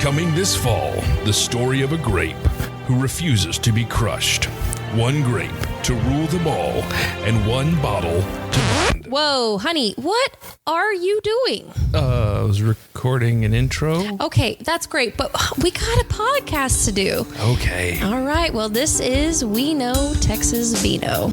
Coming this fall, the story of a grape who refuses to be crushed. One grape to rule them all, and one bottle to blend. Whoa, honey, what are you doing? I was recording an intro. Okay, that's great, but we got a podcast to do. Okay. All right, well, this is We Know Texas Vino.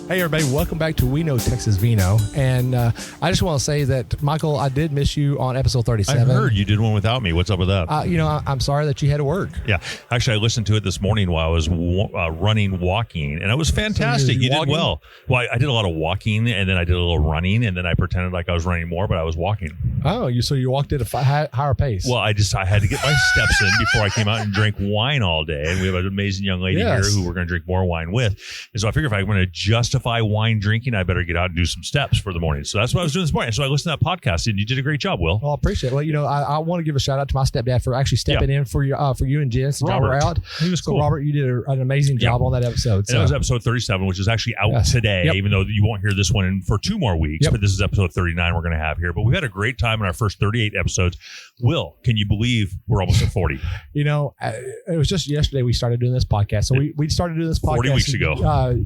Hey, everybody. Welcome back to We Know Texas Vino. And I just want to say that, Michael, I did miss you on episode 37. I heard you did one without me. What's up with that? I'm sorry that you had to work. Yeah. Actually, I listened to it this morning while I was walking, and it was fantastic. So you did well. Well, I did a lot of walking, and then I did a little running, and then I pretended like I was running more, but I was walking. Oh, so you walked at a higher pace. Well, I had to get my steps in before I came out and drank wine all day. And we have an amazing young lady here who we're going to drink more wine with. And so I figured if I'm going to justify wine drinking, I better get out and do some steps for the morning. So that's what I was doing this morning. So I listened to that podcast, and you did a great job, Will. Well, I appreciate it. Well, I want to give a shout out to my stepdad for actually stepping in for you and Jess. Robert. Y'all were out. He was cool. Robert, you did an amazing job on that episode. So. And that was episode 37, which is actually out today, even though you won't hear this one for 2 more weeks. But this is episode 39 we're going to have here. But we've had a great time in our first 38 episodes. Will, can you believe we're almost at 40? It was just yesterday we started doing this podcast. So we started doing this podcast 40 weeks ago.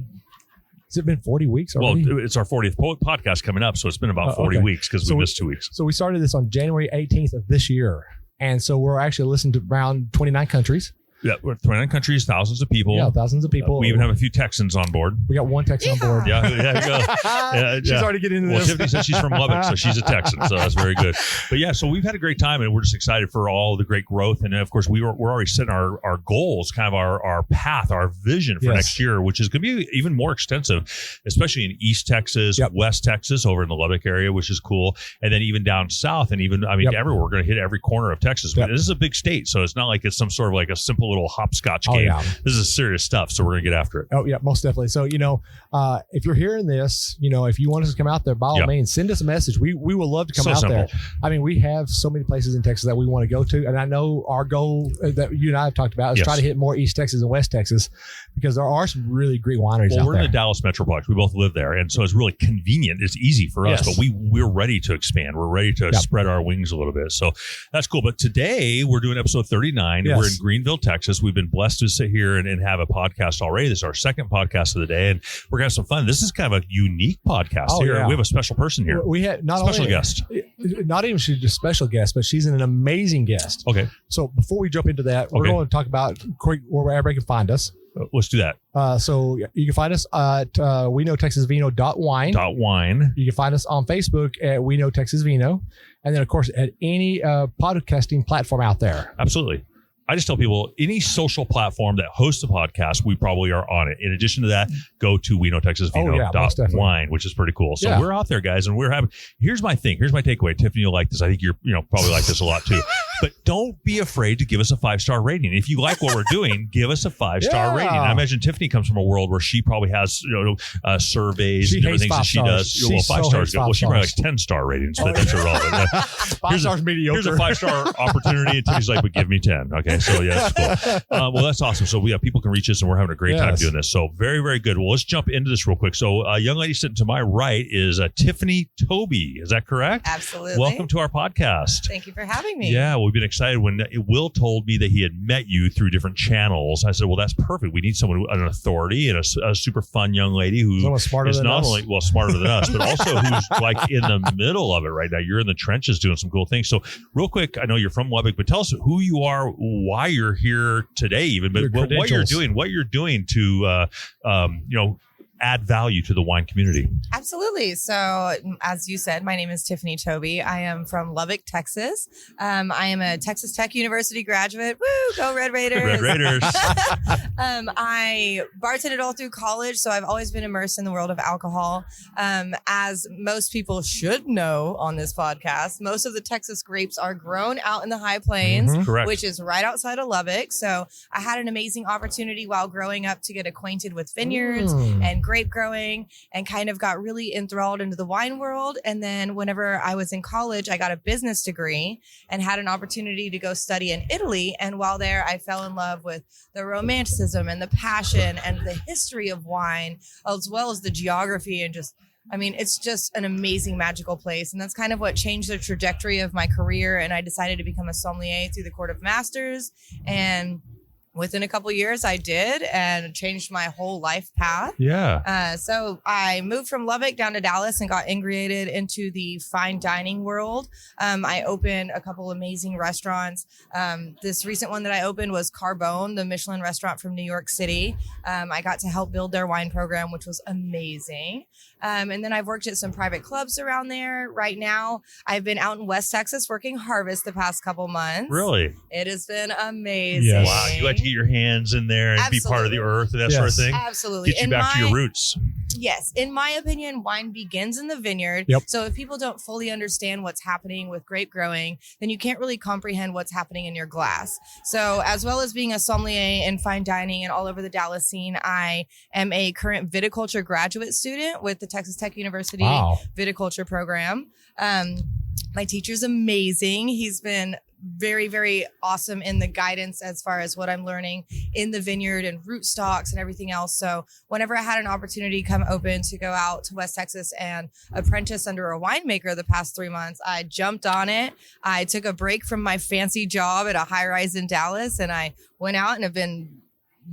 Has it been 40 weeks already? Well, it's our 40th podcast coming up, so it's been about 40 weeks because we missed 2 weeks. So we started this on January 18th of this year. And so we're actually listening to around 29 countries. Yeah, we're 29 countries, thousands of people. Yeah, thousands of people. We even have a few Texans on board. We got one Texan on board. Yeah, there you go. She's already getting into this. Tiffany said she's from Lubbock, so she's a Texan, so that's very good. But yeah, so we've had a great time, and we're just excited for all the great growth. And of course, we're already setting our goals, kind of our path, our vision for next year, which is going to be even more extensive, especially in East Texas, West Texas, over in the Lubbock area, which is cool. And then even down south, and even, everywhere. We're going to hit every corner of Texas. But this is a big state, so it's not like it's some sort of like a simple little hopscotch game. Yeah. This is serious stuff, so we're going to get after it. Oh, yeah, most definitely. So, if you're hearing this, if you want us to come out there, by all means, send us a message. We will love to come out there. I mean, we have so many places in Texas that we want to go to. And I know our goal that you and I have talked about is try to hit more East Texas and West Texas, because there are some really great wineries out there. Well, we're in the Dallas Metroplex. We both live there. And so it's really convenient. It's easy for us, but we're ready to expand. We're ready to spread our wings a little bit. So that's cool. But today we're doing episode 39. We're in Greenville, Texas. We've been blessed to sit here and have a podcast already. This is our second podcast of the day, and we're going to have some fun. This is kind of a unique podcast here. Yeah. We have a special person here. We had guest. Not even she's a special guest, but she's an amazing guest. Okay. So before we jump into that, we're going to talk about where everybody can find us. Let's do that. So you can find us at WeKnowTexasVino.wine. .wine. You can find us on Facebook at We Know Texas Vino. And then, of course, at any podcasting platform out there. Absolutely. I just tell people, any social platform that hosts a podcast, we probably are on it. In addition to that, go to WeKnowTexasVino.wine, which is pretty cool. So we're out there, guys, and we're having. Here's my thing. Here's my takeaway. Tiffany, you'll like this. I think you're probably like this a lot too. But don't be afraid to give us a 5-star rating. If you like what we're doing, give us a 5-star rating. I imagine Tiffany comes from a world where she probably has surveys and different things that she does. Well, 5 stars. Well, she probably likes 10-star ratings, but that's irrelevant. 5 stars mediocre. Here's a 5-star opportunity, and Tiffany's like, "But give me 10." Okay, so yeah, that's cool. Well, that's awesome. So people can reach us, and we're having a great time doing this. So very, very good. Well, let's jump into this real quick. So a young lady sitting to my right is Tiffany Tobey. Is that correct? Absolutely. Welcome to our podcast. Thank you for having me. Yeah, well, we've been excited when Will told me that he had met you through different channels. I said, well, that's perfect. We need someone, an authority, and a super fun young lady who is not only smarter than us, but also who's like in the middle of it right now. You're in the trenches doing some cool things. So real quick, I know you're from Lubbock, but tell us who you are, why you're here today, even, but what you're doing to, add value to the wine community. Absolutely. So as you said, my name is Tiffany Tobey. I am from Lubbock, Texas. I am a Texas Tech University graduate. Woo, go Red Raiders. Red Raiders. I bartended all through college, so I've always been immersed in the world of alcohol. As most people should know on this podcast, most of the Texas grapes are grown out in the high plains, which is right outside of Lubbock. So I had an amazing opportunity while growing up to get acquainted with vineyards and grape growing, and kind of got really enthralled into the wine world. And then whenever I was in college, I got a business degree and had an opportunity to go study in Italy. And while there, I fell in love with the romanticism and the passion and the history of wine, as well as the geography and just I mean, it's just an amazing, magical place. And that's kind of what changed the trajectory of my career. And I decided to become a sommelier through the Court of Masters. And within a couple of years, I did, and changed my whole life path. Yeah. So I moved from Lubbock down to Dallas and got integrated into the fine dining world. I opened a couple amazing restaurants. This recent one that I opened was Carbone, the Michelin restaurant from New York City. I got to help build their wine program, which was amazing. And then I've worked at some private clubs around there. Right now, I've been out in West Texas working harvest the past couple months. Really? It has been amazing. Yes. Wow. You like to get your hands in there and be part of the earth and that sort of thing? Absolutely. Get you back to your roots. Yes. In my opinion, wine begins in the vineyard. Yep. So if people don't fully understand what's happening with grape growing, then you can't really comprehend what's happening in your glass. So as well as being a sommelier in fine dining and all over the Dallas scene, I am a current viticulture graduate student with the Texas Tech University Viticulture program. My teacher's amazing. He's been very, very awesome in the guidance as far as what I'm learning in the vineyard and rootstocks and everything else. So whenever I had an opportunity come open to go out to West Texas and apprentice under a winemaker the past 3 months, I jumped on it. I took a break from my fancy job at a high rise in Dallas, and I went out and have been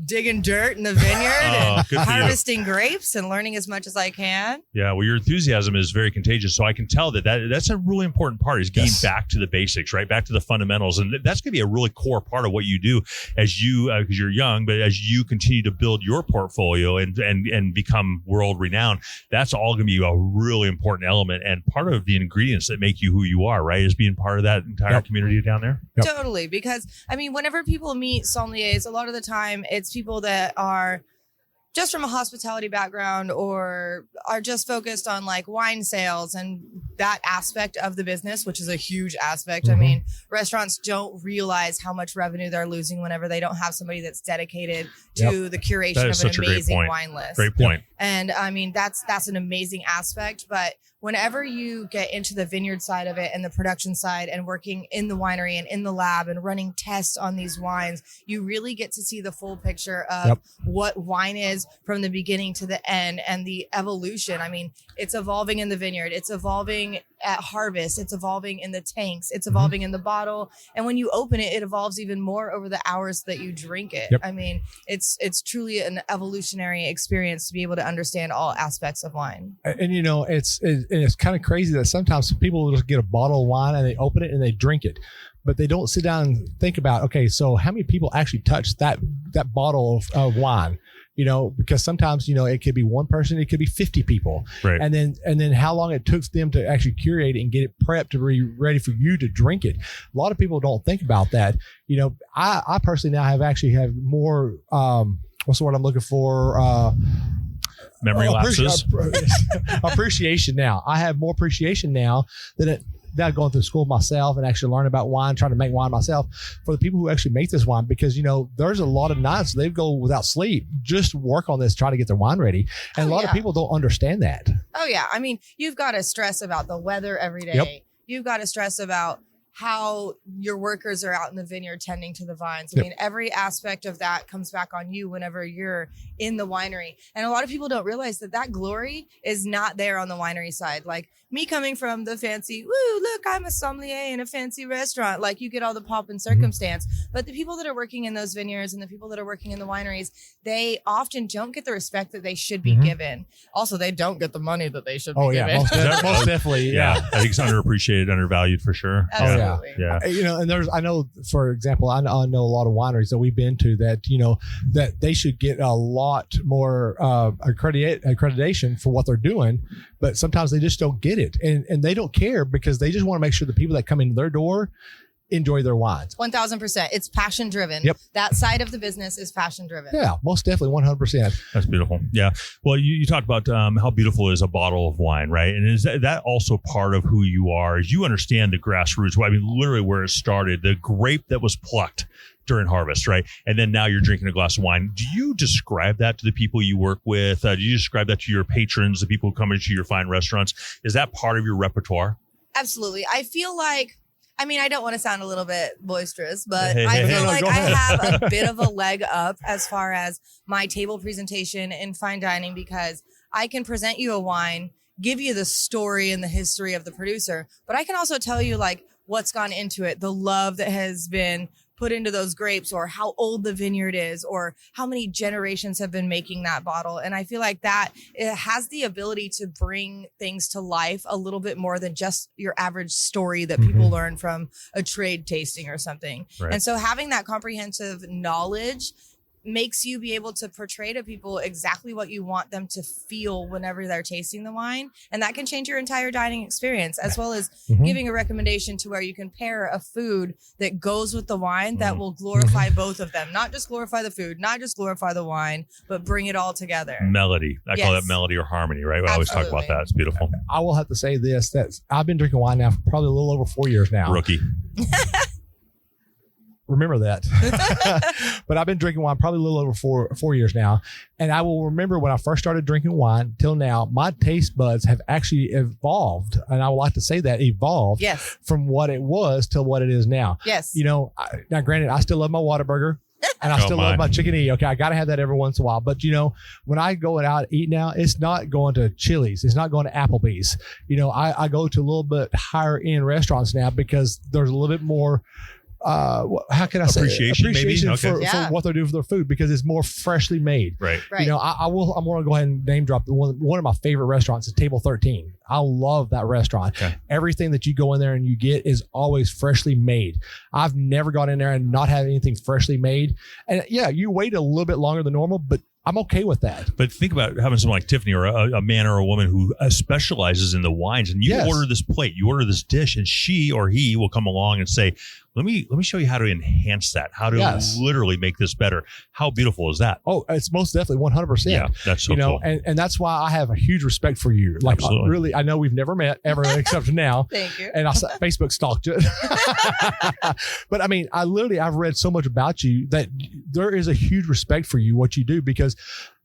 digging dirt in the vineyard and harvesting grapes and learning as much as I can. Yeah, well, your enthusiasm is very contagious. So I can tell that's a really important part, is getting back to the basics, right? Back to the fundamentals. And that's going to be a really core part of what you do as you, because you're young, but as you continue to build your portfolio and become world renowned, that's all going to be a really important element and part of the ingredients that make you who you are, right? Is being part of that entire community down there. Totally. Because I mean, whenever people meet sommeliers, a lot of the time it's people that are just from a hospitality background or are just focused on like wine sales and that aspect of the business, which is a huge aspect. Mm-hmm. I mean, restaurants don't realize how much revenue they're losing whenever they don't have somebody that's dedicated to the curation of an amazing wine list. Great point. And I mean, that's an amazing aspect, but whenever you get into the vineyard side of it and the production side and working in the winery and in the lab and running tests on these wines, you really get to see the full picture of what wine is from the beginning to the end and the evolution. I mean, it's evolving in the vineyard. It's evolving at harvest. It's evolving in the tanks. It's evolving in the bottle. And when you open it, it evolves even more over the hours that you drink it. I mean, it's truly an evolutionary experience to be able to understand all aspects of wine. And you know, it's kind of crazy that sometimes people will just get a bottle of wine and they open it and they drink it, but they don't sit down and think about, okay, so how many people actually touch that bottle of wine? You know, because sometimes, you know, it could be one person, it could be 50 people. Right. And then how long it took them to actually curate it and get it prepped to be ready for you to drink it. A lot of people don't think about that. You know, I personally now have more, what's the word I'm looking for? Memory lapses. Appreciation now. I have more appreciation now than going through school myself and actually learning about wine, trying to make wine myself for the people who actually make this wine, because, you know, there's a lot of nights they go without sleep just to work on this, trying to get their wine ready. And a lot of people don't understand that. Oh, yeah. I mean, you've got to stress about the weather every day. You've got to stress about how your workers are out in the vineyard tending to the vines. I mean, every aspect of that comes back on you whenever you're in the winery. And a lot of people don't realize that glory is not there on the winery side. Like me coming from the fancy, look, I'm a sommelier in a fancy restaurant. Like you get all the pomp and circumstance. But the people that are working in those vineyards and the people that are working in the wineries, they often don't get the respect that they should be given. Also, they don't get the money that they should be given. Most definitely. Yeah. I think it's underappreciated, undervalued for sure. Absolutely. Yeah. You know, and I know, for example, I know a lot of wineries that we've been to that, you know, that they should get a lot more accreditation for what they're doing, but sometimes they just don't get it, and they don't care because they just want to make sure the people that come in their door enjoy their wines. 1000%. It's passion driven. That side of the business is passion driven. Yeah, most definitely. 100%. That's beautiful. Yeah. Well, you talked about how beautiful is a bottle of wine, right? And is that also part of who you are? Is you understand the grassroots? I mean, literally where it started, the grape that was plucked during harvest, right? And then now you're drinking a glass of wine. Do you describe that to the people you work with? Do you describe that to your patrons, the people who come into your fine restaurants? Is that part of your repertoire? Absolutely. I feel like, I mean, I don't want to sound a little bit boisterous, but I feel like I have a bit of a leg up as far as my table presentation in fine dining, because I can present you a wine, give you the story and the history of the producer, but I can also tell you like what's gone into it, the love that has been put into those grapes, or how old the vineyard is, or how many generations have been making that bottle. And I feel like that it has the ability to bring things to life a little bit more than just your average story that people learn from a trade tasting or something. Right. And so having that comprehensive knowledge makes you be able to portray to people exactly what you want them to feel whenever they're tasting the wine. And that can change your entire dining experience, as well as giving a recommendation to where you can pair a food that goes with the wine that will glorify both of them. Not just glorify the food, not just glorify the wine, but bring it all together. Melody. I call that melody or harmony, right? I always talk about that. It's beautiful. I will have to say this, that I've been drinking wine now for probably a little over 4 years now. Rookie. Remember that. But I've been drinking wine probably a little over four years now. And I will remember when I first started drinking wine till now, my taste buds have actually evolved. And I would like to say that evolved from what it was to what it is now. Yes. You know, now granted, I still love my Whataburger. And I still love my chicken E. Okay, I got to have that every once in a while. But, you know, when I go out to eat now, it's not going to Chili's. It's not going to Applebee's. You know, I go to a little bit higher end restaurants now because there's a little bit more how can I say appreciation maybe? For what they do for their food, because it's more freshly made. Right. You know, I'm going to go ahead and name drop one of my favorite restaurants is Table 13. I love that restaurant. Okay. Everything that you go in there and you get is always freshly made. I've never gone in there and not had anything freshly made. And yeah, you wait a little bit longer than normal, but I'm okay with that. But think about having someone like Tiffany or a man or a woman who specializes in the wines, and you order this plate, you order this dish, and she or he will come along and say, let me show you how to enhance that, how to literally make this better. How beautiful is that? Oh, it's most definitely 100%. Yeah, that's so cool. And that's why I have a huge respect for you. Like, really, I know we've never met ever except now. Thank you. And I Facebook stalked you. But I mean, I've read so much about you that there is a huge respect for you, what you do, because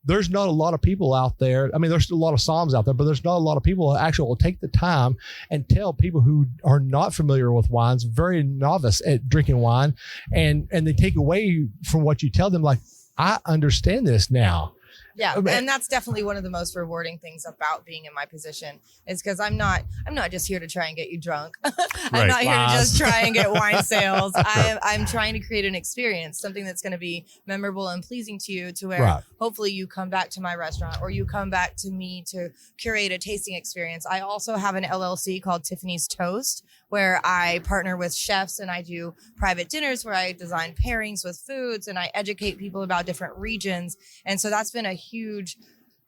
there's not a lot of people out there. I mean, there's a lot of Psalms out there, but there's not a lot of people that actually will take the time and tell people who are not familiar with wines, very novice at drinking wine, and they take away from what you tell them, like, I understand this now. Yeah, and that's definitely one of the most rewarding things about being in my position, is because I'm not just here to try and get you drunk. I'm not here to just try and get wine sales. I'm trying to create an experience, something that's going to be memorable and pleasing to you, to where hopefully you come back to my restaurant or you come back to me to curate a tasting experience. I also have an LLC called Tiffany's Toast, where I partner with chefs and I do private dinners where I design pairings with foods and I educate people about different regions. And so that's been a huge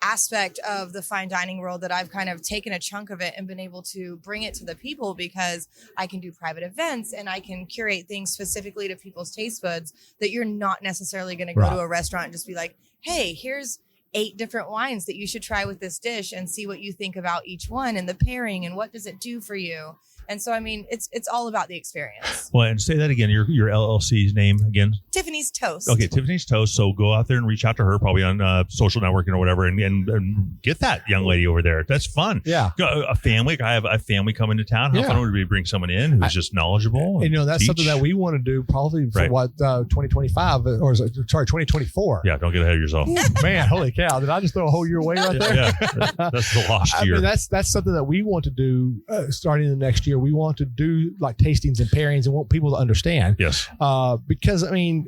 aspect of the fine dining world that I've kind of taken a chunk of it and been able to bring it to the people, because I can do private events and I can curate things specifically to people's taste buds that you're not necessarily going to go to a restaurant and just be like, hey, here's 8 different wines that you should try with this dish and see what you think about each one and the pairing and what does it do for you. And so, I mean, it's all about the experience. Well, and say that again, your LLC's name again? Tiffany's Toast. Okay, Tiffany's Toast. So go out there and reach out to her, probably on social networking or whatever, and get that young lady over there. That's fun. Yeah. A family. I have a family coming to town. How fun would it be to bring someone in who's just knowledgeable? And, you know, that's something that we want to do probably for 2025 or 2024. Yeah, don't get ahead of yourself. Man, holy cow. Did I just throw a whole year away right there? Yeah, that's the lost year. I mean, that's something that we want to do starting the next year. We want to do like tastings and pairings and want people to understand. Yes. Because, I mean,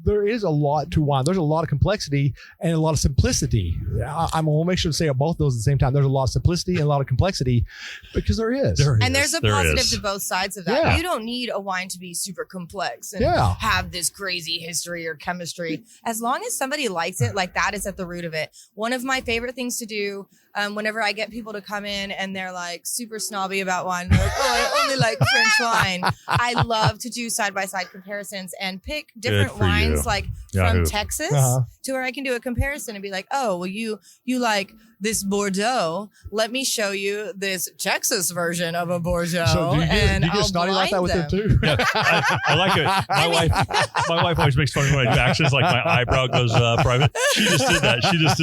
there is a lot to wine. There's a lot of complexity and a lot of simplicity. I'm going to make sure to say both those at the same time. There's a lot of simplicity and a lot of complexity, because there is. And there's a positive to both sides of that. Yeah. You don't need a wine to be super complex and have this crazy history or chemistry. As long as somebody likes it, like, that is at the root of it. One of my favorite things to do whenever I get people to come in and they're like super snobby about wine, they're like, oh, I only like French wine. I love to do side-by-side comparisons and pick different wines from Texas to where I can do a comparison and be like, oh, well, you like this Bordeaux. Let me show you this Texas version of a Bordeaux. So do you get snotty like that with them too? Yeah, I like it. My wife always makes fun of me when I do actions, like my eyebrow goes private. She just did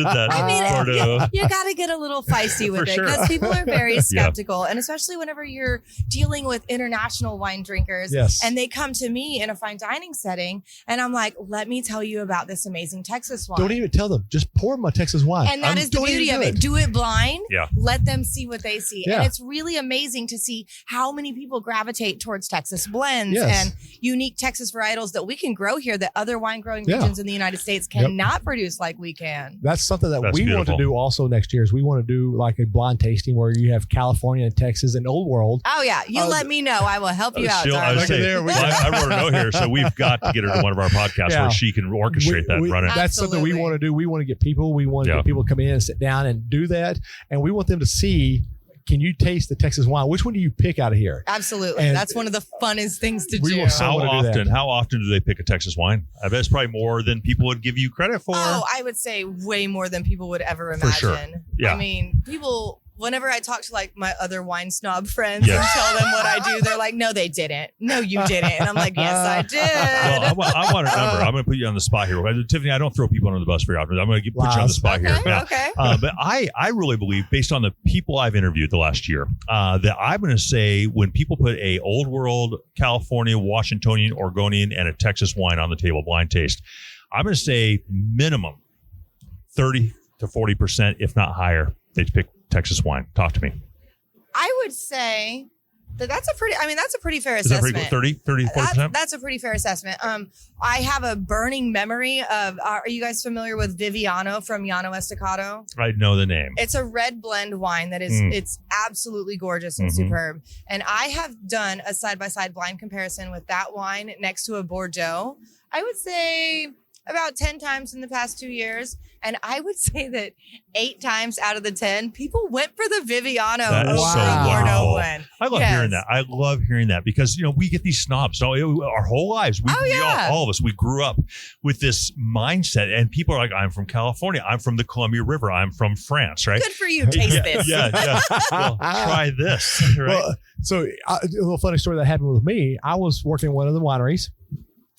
that. I mean, Bordeaux. You got to get a little feisty with it, because people are very skeptical. And especially whenever you're dealing with international wine drinkers and they come to me in a fine dining setting and I'm like, let me tell you about this amazing Texas Texas wine. Don't even tell them. Just pour them a Texas wine. And that is the beauty of it. Do it blind. Yeah. Let them see what they see. Yeah. And it's really amazing to see how many people gravitate towards Texas blends Yes. and unique Texas varietals that we can grow here that other wine growing regions in the United States cannot produce like we can. That's something that That's we want to beautiful. do also next year is we want to do like a blind tasting where you have California and Texas and Old World. Oh, yeah. You let me know. I will help you out, She'll- I darling. was saying, There we I wrote a note here, so we've got to get her to one of our podcasts Yeah. where she can orchestrate that and run it. That's something we Absolutely. want to do. We want to get people. We want to Yeah. get people to come in and sit down and do that. And we want them to see, can you taste the Texas wine? Which one do you pick out of here? Absolutely. And That's one of the funnest things to we do. will so- How wanna do that. often do they pick a Texas wine? I bet it's probably more than people would give you credit for. Oh, I would say way more than people would ever imagine. For sure. Yeah. I mean, people, whenever I talk to like my other wine snob friends Yes. and tell them what I do, they're like, no, they didn't. No, you didn't. And I'm like, yes, I did. Well, I want to remember. I'm going to put you on the spot here. Tiffany, I don't throw people under the bus very often. I'm going to put you on the spot here. Okay, Yeah. okay. But I really believe, based on the people I've interviewed the last year, that I'm going to say when people put a Old World, California, Washingtonian, Oregonian, and a Texas wine on the table, blind taste, I'm going to say minimum 30 to 40%, if not higher, they pick Texas wine. Talk to me. I would say that that's a pretty fair Is that assessment. pretty good? 30, 40%? That's a pretty fair assessment. I have a burning memory of, are you guys familiar with Viviano from Llano Estacado? I know the name. It's a red blend wine that is, it's absolutely gorgeous and superb. And I have done a side-by-side blind comparison with that wine next to a Bordeaux. I would say about 10 times in the past 2 years. And I would say that 8 times out of the 10, people went for the Viviano That is over so the Bordeaux wonderful. blend. I love Yes. hearing that. I love hearing that because, we get these snobs. So our whole lives, we all of us, we grew up with this mindset and people are like, I'm from California. I'm from the Columbia River. I'm from France, right? Good for you. Taste this. Yeah. Well, try this, right? Well, so a little funny story that happened with me. I was working in one of the wineries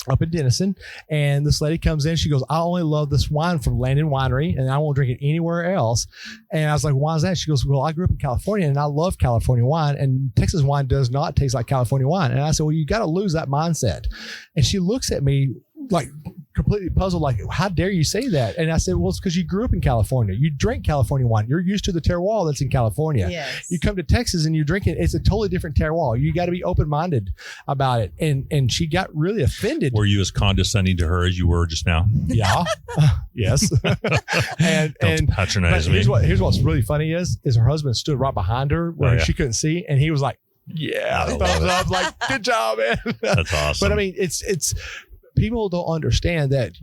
up in Denison, and this lady comes in. She goes, I only love this wine from Landon Winery, and I won't drink it anywhere else. And I was like, why is that? She goes, well, I grew up in California, and I love California wine, and Texas wine does not taste like California wine. And I said, well, you got to lose that mindset. And she looks at me like completely puzzled, like, how dare you say that? And I said, well, it's because you grew up in California. You drink California wine. You're used to the terroir that's in California. Yes. You come to Texas and you drink it. It's a totally different terroir. You got to be open-minded about it. And she got really offended. Were you as condescending to her as you were just now? Yeah. Yes. and Don't patronize but me. here's what's really funny is her husband stood right behind her where Oh, yeah. she couldn't see, and he was like, yeah, thumbs up, like, good job, man. That's awesome. But I mean, it's people don't understand that,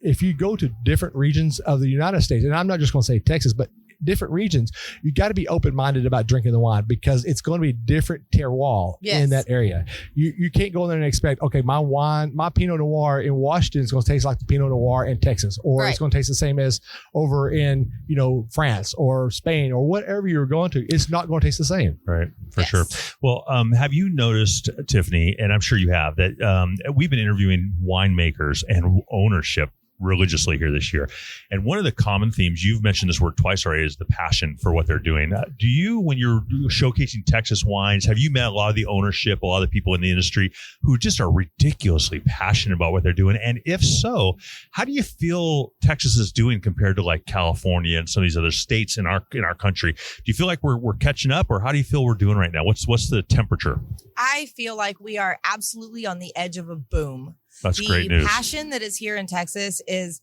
if you go to different regions of the United States, and I'm not just going to say Texas, but different regions, you got to be open-minded about drinking the wine because it's going to be different terroir in that area. You can't go in there and expect, okay, my Pinot Noir in Washington is going to taste like the Pinot Noir in Texas, or it's going to taste the same as over in, France or Spain or whatever you're going to. It's not going to taste the same. Right, for sure. Well, have you noticed, Tiffany, and I'm sure you have, that we've been interviewing winemakers and ownership religiously here this year. And one of the common themes, you've mentioned this word twice already, is the passion for what they're doing. Do you, when you're showcasing Texas wines, have you met a lot of the ownership, a lot of the people in the industry who just are ridiculously passionate about what they're doing? And if so, how do you feel Texas is doing compared to like California and some of these other states in our country? Do you feel like we're catching up, or how do you feel we're doing right now? What's the temperature? I feel like we are absolutely on the edge of a boom. That's great news. The passion that is here in Texas is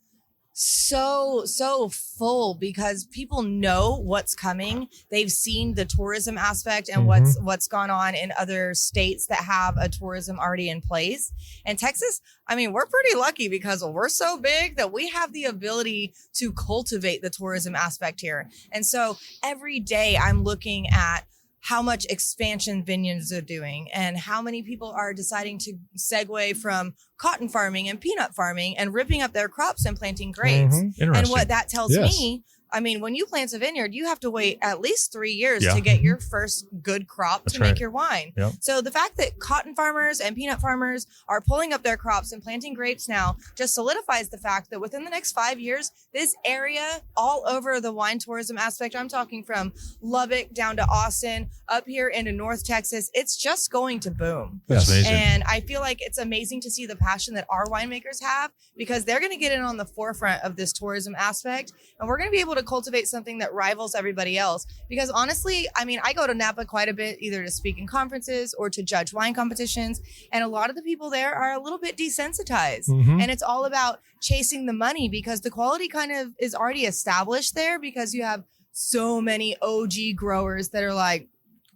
so full because people know what's coming. They've seen the tourism aspect and what's gone on in other states that have a tourism already in place. And Texas, I mean, we're pretty lucky because we're so big that we have the ability to cultivate the tourism aspect here. And so every day I'm looking at how much expansion vineyards are doing and how many people are deciding to segue from cotton farming and peanut farming and ripping up their crops and planting grapes. And what that tells me I mean, when you plant a vineyard, you have to wait at least 3 years to get your first good crop to make your wine. Yep. So the fact that cotton farmers and peanut farmers are pulling up their crops and planting grapes now just solidifies the fact that within the next 5 years, this area all over the wine tourism aspect, I'm talking from Lubbock down to Austin, up here into North Texas, it's just going to boom. That's amazing. And I feel like it's amazing to see the passion that our winemakers have, because they're going to get in on the forefront of this tourism aspect. And we're going to be able to cultivate something that rivals everybody else. Because honestly, I mean, I go to Napa quite a bit, either to speak in conferences or to judge wine competitions. And a lot of the people there are a little bit desensitized. And it's all about chasing the money, because the quality kind of is already established there, because you have so many OG growers that are like,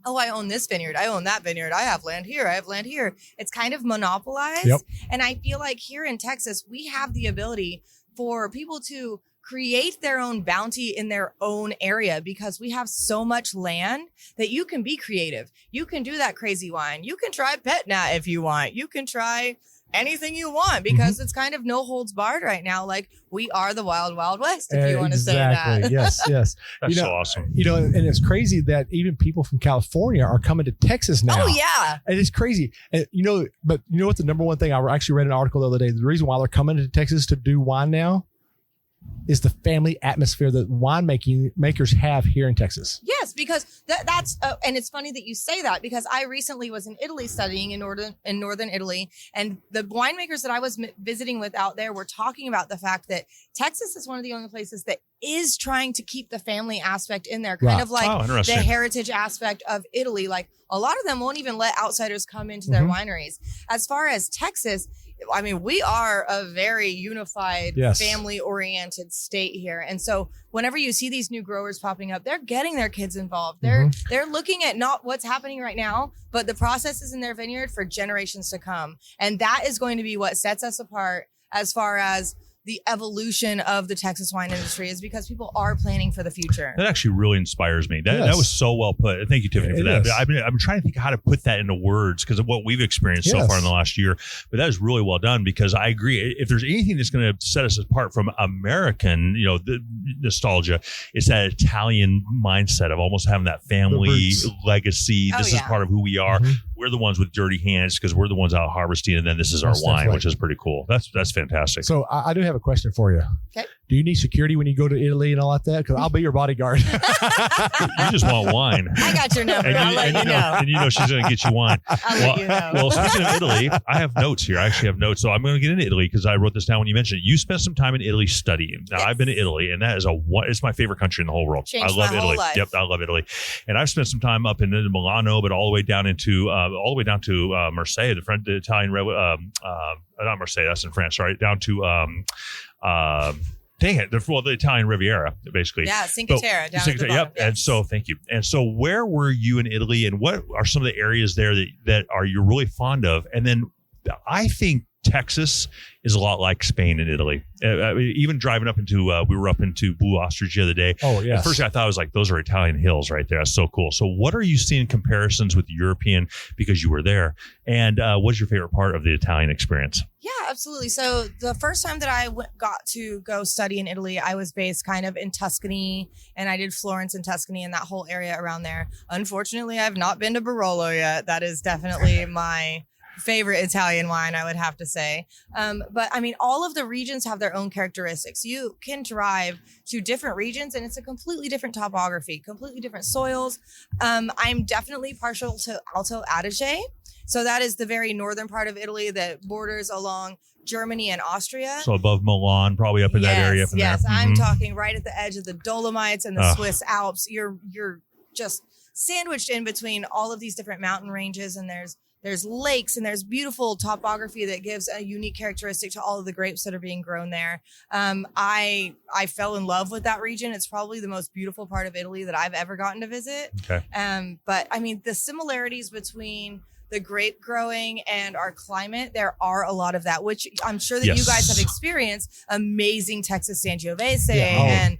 oh, I own this vineyard, I own that vineyard, I have land here, I have land here. It's kind of monopolized. And I feel like here in Texas, we have the ability for people to create their own bounty in their own area, because we have so much land that you can be creative. You can do that crazy wine. You can try pet nat if you want. You can try anything you want, because it's kind of no holds barred right now. Like, we are the wild, wild west, if you want to say that. Yes. That's so awesome. You know, and it's crazy that even people from California are coming to Texas now. Oh, yeah. And it's crazy. And but you know what? The number one thing, I actually read an article the other day. The reason why they're coming to Texas to do wine now is the family atmosphere that makers have here in Texas. Yes, because that's and it's funny that you say that, because I recently was in Italy studying in northern Italy, and the winemakers that I was visiting with out there were talking about the fact that Texas is one of the only places that is trying to keep the family aspect in there, kind of like the heritage aspect of Italy. Like, a lot of them won't even let outsiders come into their wineries. As far as Texas, I mean, we are a very unified, family-oriented state here. And so whenever you see these new growers popping up, they're getting their kids involved. They're looking at not what's happening right now, but the processes in their vineyard for generations to come. And that is going to be what sets us apart as far as the evolution of the Texas wine industry, is because people are planning for the future. That actually really inspires me. That was so well put. Thank you, Tiffany, for that. I'm trying to think how to put that into words, because of what we've experienced so far in the last year. But that is really well done, because I agree. If there's anything that's going to set us apart from American, the nostalgia, it's that Italian mindset of almost having that family legacy. This is part of who we are. We're the ones with dirty hands because we're the ones out harvesting, and then this is our wine, which is pretty cool. That's fantastic. So I do have a question for you. Okay. Do you need security when you go to Italy and all like that? Because I'll be your bodyguard. You just want wine. I got your number. I'll let you know. And you know she's going to get you wine. I'll let you know. Well, speaking of Italy, I have notes here. I actually have notes. So I'm going to get into Italy because I wrote this down when you mentioned it. You spent some time in Italy studying. Now, I've been to Italy, and that is it's my favorite country in the whole world. Changed I love my Italy. whole life. Yep, I love Italy. And I've spent some time up in Milano, but all the way down to Marseille, the Italian, not Marseille, that's in France. Sorry, down to the Italian Riviera, basically. Yeah, Cinque Terre. Down at the bottom. Yep. Yes. And so, thank you. And so, where were you in Italy, and what are some of the areas there that you're really fond of? And then, I think Texas is a lot like Spain and Italy. Even driving up we were up into Blue Ostrich the other day. Oh, yeah. At first, I thought it was like, those are Italian hills right there. That's so cool. So what are you seeing comparisons with the European, because you were there? And what's your favorite part of the Italian experience? Yeah, absolutely. So the first time that I got to go study in Italy, I was based kind of in Tuscany, and I did Florence and Tuscany and that whole area around there. Unfortunately, I've not been to Barolo yet. That is definitely my favorite Italian wine, I would have to say. But I mean, all of the regions have their own characteristics. You can drive to different regions and it's a completely different topography, completely different soils. I'm definitely partial to Alto Adige. So that is the very northern part of Italy that borders along Germany and Austria. So above Milan, probably up in that area. Up in there. I'm talking right at the edge of the Dolomites and the Swiss Alps. You're just sandwiched in between all of these different mountain ranges, and there's lakes and there's beautiful topography that gives a unique characteristic to all of the grapes that are being grown there. I fell in love with that region. It's probably the most beautiful part of Italy that I've ever gotten to visit. Okay. But I mean, the similarities between the grape growing and our climate, there are a lot of that, which I'm sure that you guys have experienced. Amazing Texas Sangiovese and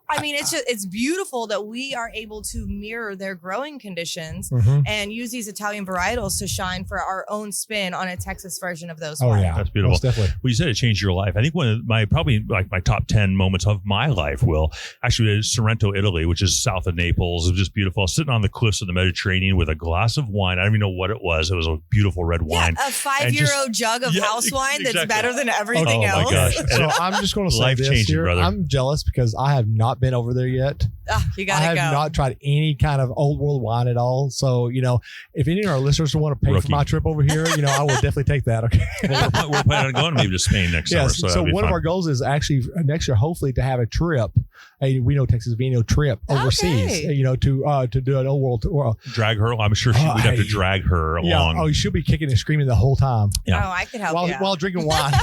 I mean, it's beautiful that we are able to mirror their growing conditions and use these Italian varietals to shine for our own spin on a Texas version of those wines. That's beautiful. Most definitely. Well, you said it changed your life. I think one of my top 10 moments of my life actually is Sorrento, Italy, which is south of Naples. It was just beautiful. I was sitting on the cliffs of the Mediterranean with a glass of wine. I don't even know what it was. It was a beautiful red wine. A €5 jug of house wine that's better than everything else. Oh my gosh. So I'm just going to say this here. Brother. I'm jealous because I have not been over there yet. You gotta go. I have not tried any kind of old world wine at all. So, if any of our listeners want to pay for my trip over here, I will definitely take that. Okay. Well, we're planning on going maybe to Spain next summer. So one of our goals is actually next year, hopefully, to have a trip, a We Know Texas Vino trip overseas, to do an old world tour. Drag her. I'm sure we'd have to drag her along. Oh, she'll be kicking and screaming the whole time. Yeah. Oh, I could help you while drinking wine.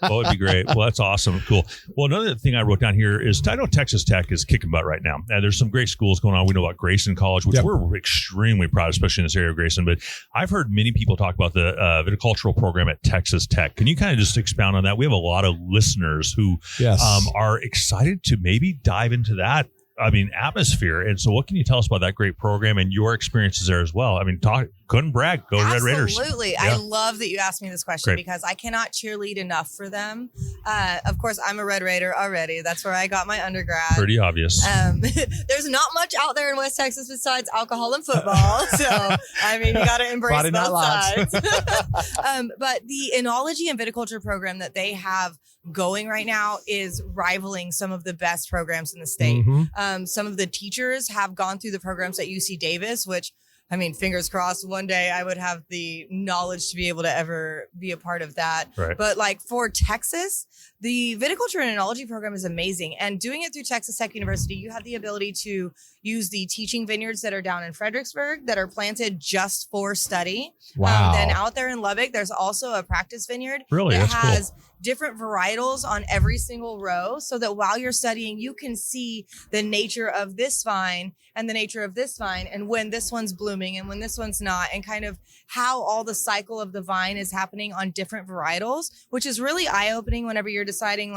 Well, it'd be great. Well, that's awesome. Cool. Well, another thing I wrote down here is I know Texas Tech is kicking butt right now. There's some great schools going on. We know about Grayson College, which we're extremely proud, especially in this area of Grayson. But I've heard many people talk about the viticultural program at Texas Tech. Can you kind of just expound on that? We have a lot of listeners who are excited to maybe dive into that atmosphere. And so what can you tell us about that great program and your experiences there as well? I mean, couldn't brag. Go Red Raiders. Absolutely. Yeah. I love that you asked me this question because I cannot cheerlead enough for them. Of course, I'm a Red Raider already. That's where I got my undergrad. Pretty obvious. There's not much out there in West Texas besides alcohol and football. So, you got to embrace both sides. But the enology and viticulture program that they have going right now is rivaling some of the best programs in the state. Some of the teachers have gone through the programs at UC Davis, which fingers crossed one day I would have the knowledge to be able to ever be a part of that. Right. But for Texas, the Viticulture and Enology program is amazing. And doing it through Texas Tech University, you have the ability to use the teaching vineyards that are down in Fredericksburg that are planted just for study. Wow. Then out there in Lubbock, there's also a practice vineyard that has different varietals on every single row so that while you're studying, you can see the nature of this vine and the nature of this vine and when this one's blooming and when this one's not, and kind of how all the cycle of the vine is happening on different varietals, which is really eye-opening whenever you're deciding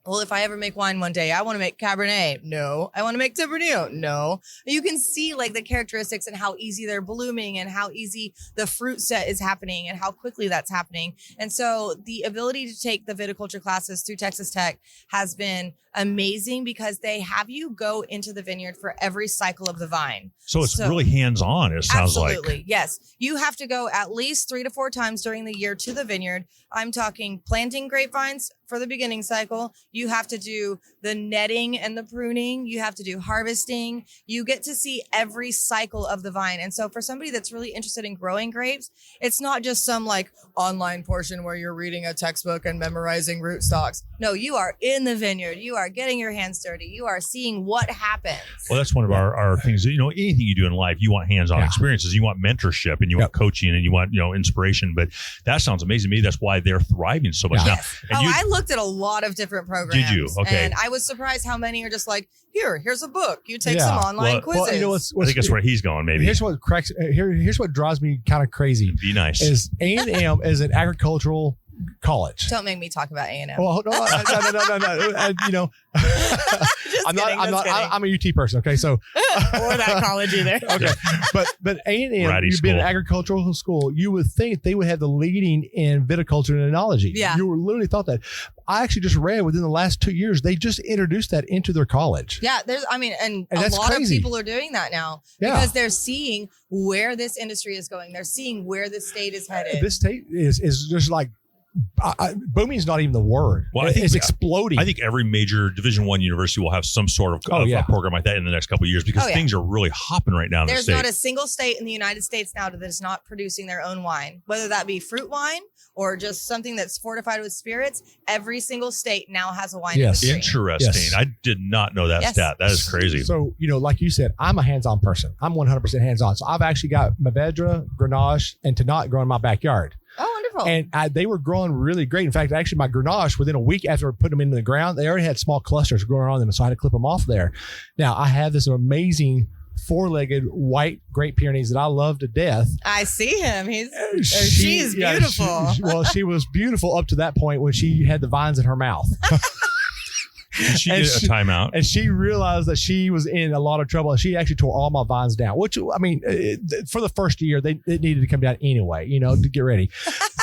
well, if I ever make wine one day, I want to make Cabernet. No. I want to make Tempranillo. No. You can see the characteristics and how easy they're blooming and how easy the fruit set is happening and how quickly that's happening. And so the ability to take the viticulture classes through Texas Tech has been amazing because they have you go into the vineyard for every cycle of the vine. So it's really hands-on, it sounds like. Absolutely, yes. You have to go at least 3 to 4 times during the year to the vineyard. I'm talking planting grapevines for the beginning cycle. You have to do the netting and the pruning. You have to do harvesting. You get to see every cycle of the vine. And so for somebody that's really interested in growing grapes, it's not just some online portion where you're reading a textbook and memorizing rootstocks. No, you are in the vineyard. You are getting your hands dirty. You are seeing what happens. Well, that's one of our things. Anything you do in life, you want hands-on experiences. You want mentorship and you want coaching and you want, inspiration. But that sounds amazing to me. That's why they're thriving so much now. And I looked at a lot of different programs. Did you? Okay. And I was surprised how many are just here's a book. You take some online quizzes. Well, I think that's where he's going, maybe. Here's what here's what drives me kind of crazy. Be nice. Is A&M is an agricultural college. Don't make me talk about A&M. Well, no. I'm a UT person. Okay, so or that college either. Okay, but A&M, you've been an agricultural school. You would think they would have the leading in viticulture and enology. Yeah, you literally thought that. I actually just read within the last 2 years they just introduced that into their college. Yeah, and a lot of people are doing that now because they're seeing where this industry is going. They're seeing where the state is headed. This state is just booming is not even the word. Well, I think it's exploding. I think every major Division I university will have some sort of a program like that in the next couple of years because things are really hopping right now in the state. There's not a single state in the United States now that is not producing their own wine, whether that be fruit wine or just something that's fortified with spirits. Every single state now has a wine industry. Interesting. Yes. I did not know that stat. That is crazy. So, like you said, I'm a hands-on person. I'm 100% hands-on. So I've actually got Mourvedre, Grenache, and Tannat growing in my backyard. Oh, wonderful. And they were growing really great. In fact, actually, my Grenache, within a week after putting them into the ground, they already had small clusters growing on them. So I had to clip them off there. Now, I have this amazing 4-legged white Great Pyrenees that I love to death. I see him. She's beautiful. She was beautiful up to that point when she had the vines in her mouth. Did she get a timeout? And she realized that she was in a lot of trouble. And she actually tore all my vines down, which, I mean, for the first year, it needed to come down anyway, to get ready.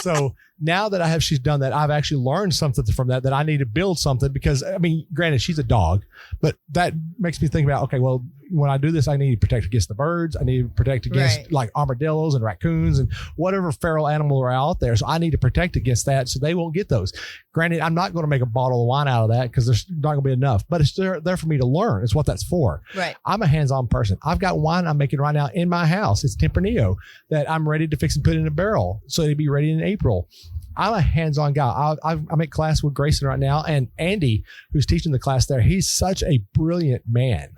So now that she's done that, I've actually learned something from that I need to build something because, I mean, granted, she's a dog, but that makes me think about, okay, well, when I do this, I need to protect against the birds. I need to protect against like armadillos and raccoons and whatever feral animal are out there. So I need to protect against that so they won't get those. Granted, I'm not going to make a bottle of wine out of that because there's not going to be enough, but it's there for me to learn. It's what that's for. Right. I'm a hands-on person. I've got wine I'm making right now in my house. It's Tempranillo that I'm ready to fix and put in a barrel. So it'll be ready in April. I'm a hands-on guy. I'm at class with Grayson right now, and Andy, who's teaching the class there, he's such a brilliant man.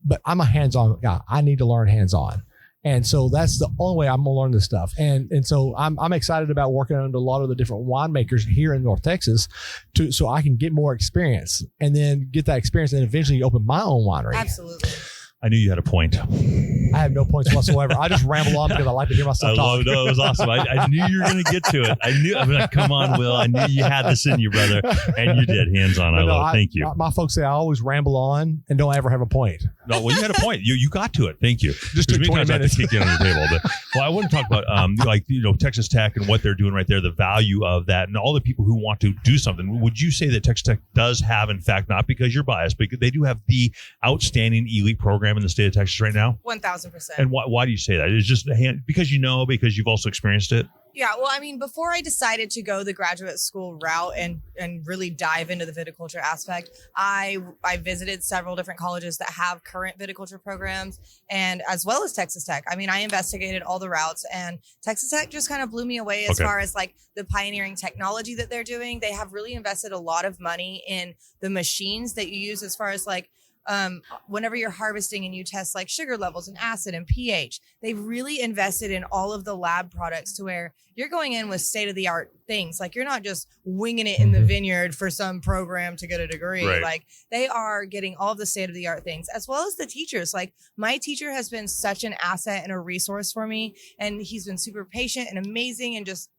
But I'm a hands-on guy. I need to learn hands-on. And so that's the only way I'm going to learn this stuff. And so I'm excited about working under a lot of the different winemakers here in North Texas so I can get more experience and then get that experience and eventually open my own winery. Absolutely. I knew you had a point. I have no points whatsoever. I just ramble on because I like to hear myself talk. No, it was awesome. I knew you were going to get to it. I'm like, come on, Will. I knew you had this in you, brother. And you did. Hands on. I love it. Thank you. My folks say I always ramble on and don't ever have a point. No, well, you had a point. You got to it. Thank you. Just took 20 minutes. I have to kick you under the table. But, well, I want to talk about Texas Tech and what they're doing right there, the value of that, and all the people who want to do something. Would you say that Texas Tech does have, in fact, not because you're biased, but they do have the outstanding elite program in the state of Texas right now? 1,000%. And why do you say that? It's just because because you've also experienced it? Yeah, well, I mean, before I decided to go the graduate school route and really dive into the viticulture aspect, I visited several different colleges that have current viticulture programs, and as well as Texas Tech. I mean, I investigated all the routes, and Texas Tech just kind of blew me away as far as like the pioneering technology that they're doing. They have really invested a lot of money in the machines that you use as far as like whenever you're harvesting and you test like sugar levels and acid and pH, they've really invested in all of the lab products to where you're going in with state-of-the-art things. Like you're not just winging it in the vineyard for some program to get a degree. Right. Like they are getting all of the state-of-the-art things, as well as the teachers. Like my teacher has been such an asset and a resource for me, and he's been super patient and amazing and just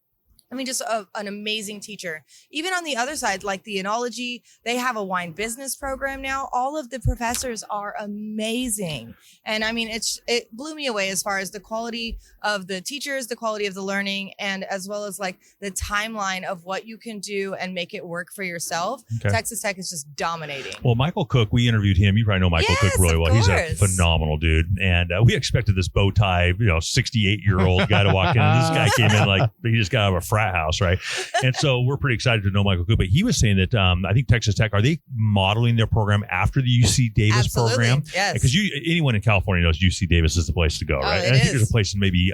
an amazing teacher. Even on the other side, like the Enology, they have a wine business program now. All of the professors are amazing. And I mean, it blew me away as far as the quality of the teachers, the quality of the learning, and as well as like the timeline of what you can do and make it work for yourself. Okay. Texas Tech is just dominating. Well, Michael Cook, we interviewed him. You probably know Michael Cook really well. He's a phenomenal dude. And we expected this bow tie, 68-year-old guy to walk in. And this guy came in like he just got out of a frat house, right? And so we're pretty excited to know Michael Cook. But he was saying that I think Texas Tech, are they modeling their program after the UC Davis program? Yes. Because anyone in California knows UC Davis is the place to go, right? And I think there's a place in maybe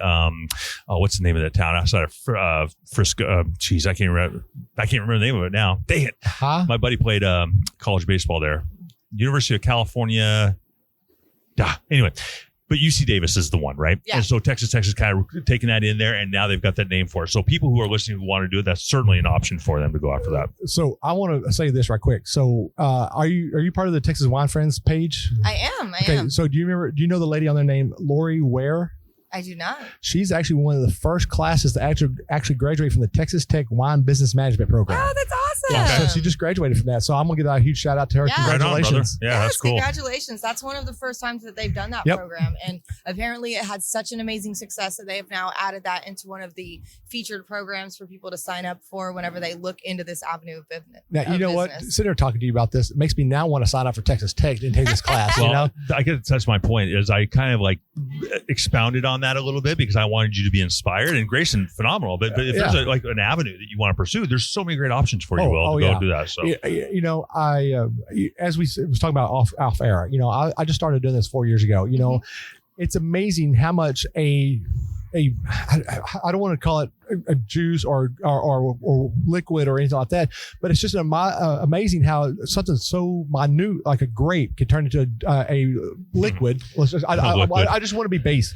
what's the name of that town outside of Frisco? I can't remember the name of it now. Dang it! My buddy played college baseball there. University of California. Anyway. But UC Davis is the one, right? Yeah. And so Texas Tech is kind of taking that in there, and now they've got that name for it. So people who are listening who want to do it, that's certainly an option for them to go after that. So I want to say this right quick. So are you part of the Texas Wine Friends page? I am. So do you know the lady on there named Lori Ware? I do not. She's actually one of the first classes to actually graduate from the Texas Tech Wine Business Management program. Oh, that's awesome. Yeah, so she just graduated from that. So I'm going to give a huge shout out to her. Yeah. Congratulations. Right on, that's cool. Congratulations. That's one of the first times that they've done that program. And apparently it had such an amazing success that they have now added that into one of the featured programs for people to sign up for whenever they look into this avenue of business. Now, you know what? Sitting here talking to you about this, it makes me now want to sign up for Texas Tech and take this class. Well, I guess that's my point, is I kind of like expounded on that a little bit because I wanted you to be inspired, and Grayson, phenomenal. But if there's an avenue that you want to pursue, there's so many great options for you, Will, to go do that. So, I as we was talking about off air, I just started doing this 4 years ago. It's amazing how much I don't want to call it a juice or liquid or anything like that, but it's just amazing how something so minute like a grape can turn into a liquid. I just want to be base,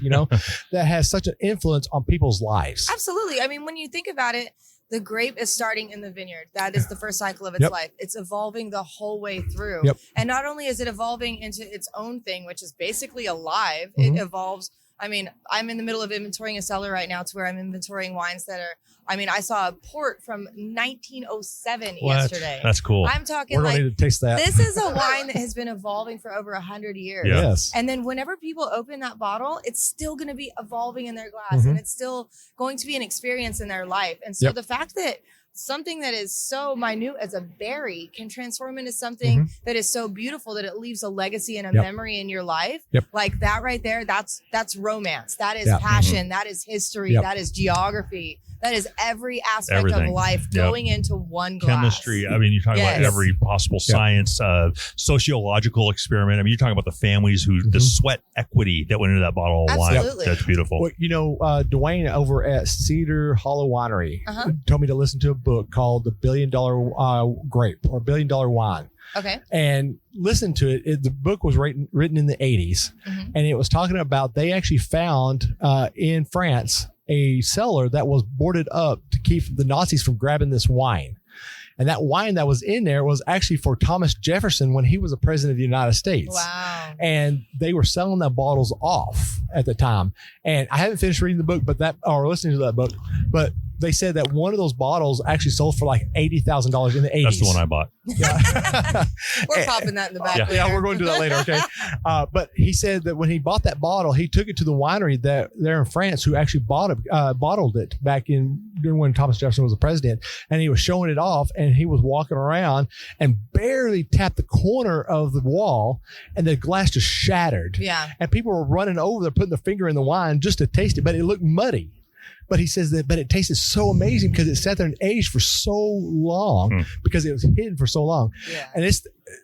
that has such an influence on people's lives. Absolutely. I mean, when you think about it, the grape is starting in the vineyard. That is the first cycle of its life. It's evolving the whole way through. And not only is it evolving into its own thing, which is basically alive, it evolves I mean, I'm in the middle of inventorying a cellar right now to where I'm inventorying wines that are, I mean, I saw a port from 1907 yesterday. That's cool. I'm talking We're going to need to taste that. this is a wine that has been evolving for over 100 years. Yeah. Yes. And then whenever people open that bottle, it's still going to be evolving in their glass and it's still going to be an experience in their life. And so the fact that something that is so minute as a berry can transform into something that is so beautiful that it leaves a legacy and a memory in your life. Like that right there, that's romance. That is passion. That is history. That is geography. That is every aspect of life going into one glass. Chemistry. I mean, you're talking about every possible science, sociological experiment. I mean, you're talking about the families who, the sweat equity that went into that bottle of wine. That's beautiful. Well, you know, Dwayne over at Cedar Hollow Winery told me to listen to a book called The $1 Billion Grape or $1 Billion Wine. Okay. And listen to it. The book was written in the 80s. And it was talking about they actually found in France a cellar that was boarded up to keep the Nazis from grabbing this wine. And that wine that was in there was actually for Thomas Jefferson when he was a president of the United States. Wow. And they were selling the bottles off at the time. And I haven't finished reading the book, or listening to that book, but they said that one of those bottles actually sold for like $80,000 in the 80s. That's the one I bought. Yeah. We're popping that in the back. Yeah, we're going to do that later. Okay. But he said that when he bought that bottle, he took it to the winery that there in France who actually bottled it back during when Thomas Jefferson was the president. And he was showing it off and he was walking around and barely tapped the corner of the wall and the glass just shattered. Yeah. And people were running over there, putting their finger in the wine just to taste it, but it looked muddy. But he says but it tasted so amazing because it sat there and aged for so long because it was hidden for so long. Yeah. And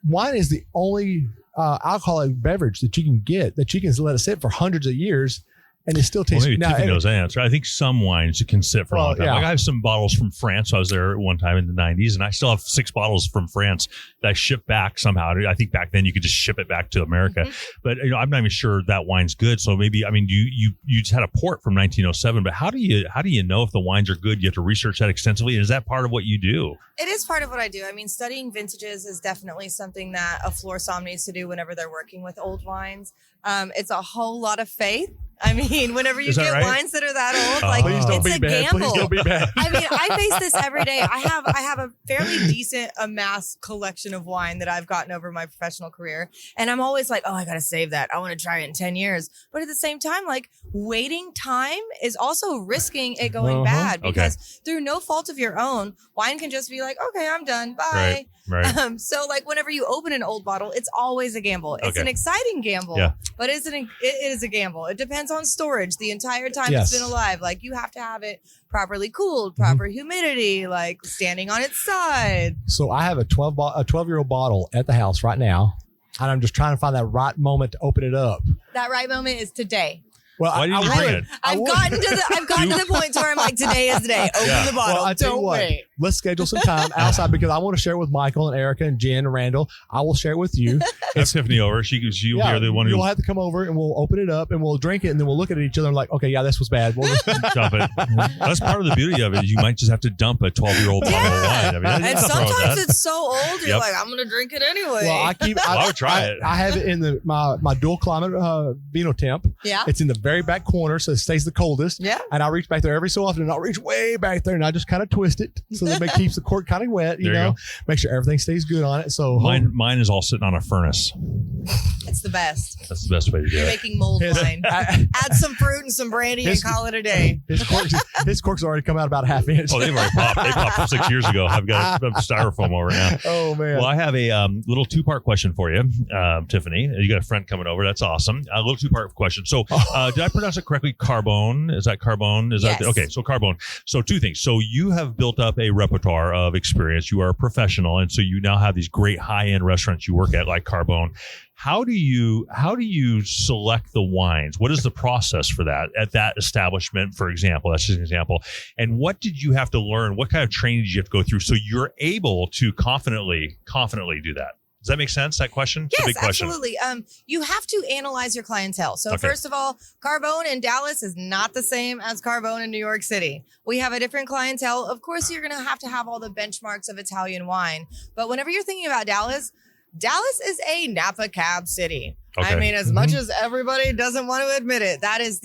wine is the only alcoholic beverage that you can get that you can let it sit for hundreds of years. And it still tastes good. Maybe Tiffany knows the answer. I think some wines you can sit for a long time. Like I have some bottles from France. I was there at one time in the 90s, and I still have 6 bottles from France that I shipped back somehow. I think back then you could just ship it back to America. But I'm not even sure that wine's good. So maybe, I mean, you just had a port from 1907, but how do you know if the wines are good? You have to research that extensively. And is that part of what you do? It is part of what I do. I mean, studying vintages is definitely something that a floor som needs to do whenever they're working with old wines. It's a whole lot of faith. I mean, whenever you get wines that are that old, like it's a gamble. Please don't be bad. I mean, I face this every day. I have a fairly decent amassed collection of wine that I've gotten over my professional career. And I'm always like, oh, I got to save that. I want to try it in 10 years. But at the same time, like waiting time is also risking it going bad because through no fault of your own, wine can just be like, okay, I'm done. Bye. Right. So like whenever you open an old bottle, it's always a gamble. It's an exciting gamble, but it is a gamble. It depends on storage the entire time it's been alive. Like you have to have it properly cooled, proper humidity, like standing on its side. So I have a 12-year-old bottle at the house right now, and I'm just trying to find that right moment to open it up. That right moment is today. Well, why did you bring it? I've gotten to the point where I'm like, today is the day. Open the bottle. Well, Don't wait. Let's schedule some time outside because I want to share it with Michael and Erica and Jen and Randall. I will share it with you. Have Tiffany over. She'll be the one who. You'll have to come over and we'll open it up and we'll drink it and then we'll look at each other and like, okay, yeah, this was bad. We'll just dump it. That's part of the beauty of it. You might just have to dump a 12-year-old bottle of wine. I mean, and sometimes it's so old, you're like, I'm going to drink it anyway. Well, I would try it. I have it in my dual climate Vino temp. Yeah. It's in the very back corner, so it stays the coldest. Yeah. And I reach back there every so often and I'll reach way back there and I just kind of twist it so that it keeps the cork kind of wet, you know, make sure everything stays good on it. So mine is all sitting on a furnace. It's the best. That's the best way to do it. Making mulled wine. Add some fruit and some brandy and call it a day. His cork's already come out about a half inch. Oh, they've already popped. They popped 6 years ago. I've got styrofoam over now. Oh, man. Well, I have a little 2-part question for you, Tiffany. You got a friend coming over. That's awesome. A little 2-part question. So did I pronounce it correctly? Carbone? Is that Carbone? Yes. Okay, so Carbone. So 2 things. So you have built up a repertoire of experience. You are a professional, and so you now have these great high-end restaurants you work at like Carbone. How do you select the wines? What is the process for that at that establishment, for example? That's just an example. And what did you have to learn? What kind of training did you have to go through so you're able to confidently do that? Does that make sense, that question? Yes, it's a big question. Absolutely. You have to analyze your clientele. So first of all, Carbone in Dallas is not the same as Carbone in New York City. We have a different clientele. Of course, you're going to have all the benchmarks of Italian wine. But whenever you're thinking about Dallas is a Napa cab city. Okay. I mean, as much as everybody doesn't want to admit it, that is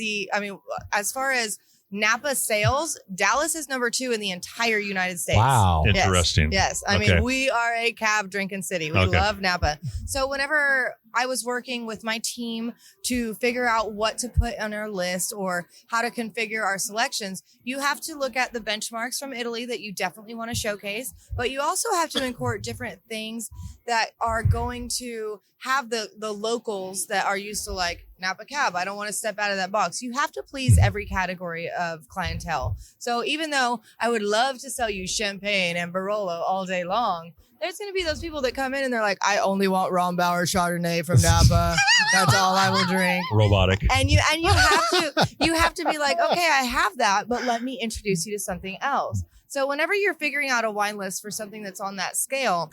as far as Napa sales, Dallas is number 2 in the entire United States. Wow. Interesting. Yes. I mean, we are a cab drinking city. We love Napa. So whenever I was working with my team to figure out what to put on our list or how to configure our selections, you have to look at the benchmarks from Italy that you definitely want to showcase, but you also have to import different things that are going to have the locals that are used to like Napa cab. I don't want to step out of that box. You have to please every category of clientele. So even though I would love to sell you champagne and Barolo all day long, there's going to be those people that come in and they're like, I only want Rombauer Chardonnay from Napa. That's all I will drink. Robotic. And you have to be like, okay, I have that, but let me introduce you to something else. So whenever you're figuring out a wine list for something that's on that scale,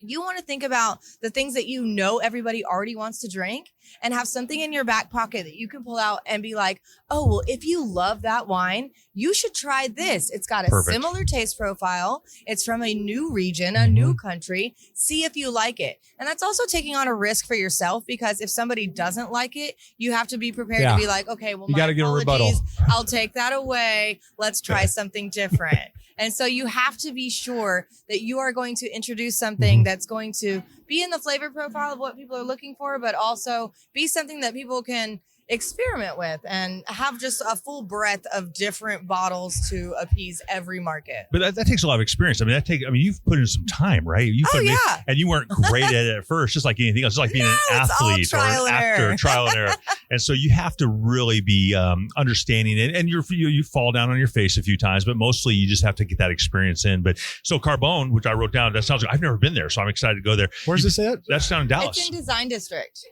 you want to think about the things that you know everybody already wants to drink and have something in your back pocket that you can pull out and be like, oh, well, if you love that wine, you should try this. It's got a similar taste profile. It's from a new region, a new country. See if you like it. And that's also taking on a risk for yourself, because if somebody doesn't like it, you have to be prepared to be like, okay, well, you got to get a rebuttal. I'll take that away. Let's try something different. And so you have to be sure that you are going to introduce something that's going to be in the flavor profile of what people are looking for, but also be something that people can experiment with and have just a full breadth of different bottles to appease every market. But that takes a lot of experience. I mean, you've put in some time, right? And you weren't great at it at first, just like anything else. It's like being an athlete or an actor, trial and error. And so you have to really be understanding it. And you fall down on your face a few times, but mostly you just have to get that experience in. But so Carbone, which I wrote down, that sounds like I've never been there, so I'm excited to go there. Where's this at? That's down in Dallas. It's in Design District.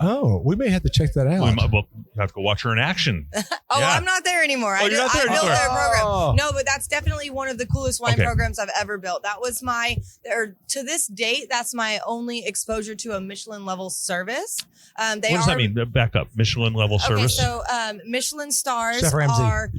Oh, we may have to check that out. We'll have to go watch her in action. I'm not there anymore. You're not there I built anymore. their program. No, but that's definitely one of the coolest wine programs I've ever built. That was to this date, that's my only exposure to a Michelin level service. What does that mean? Back up. Michelin level service. So Michelin stars Chef Ramsay. are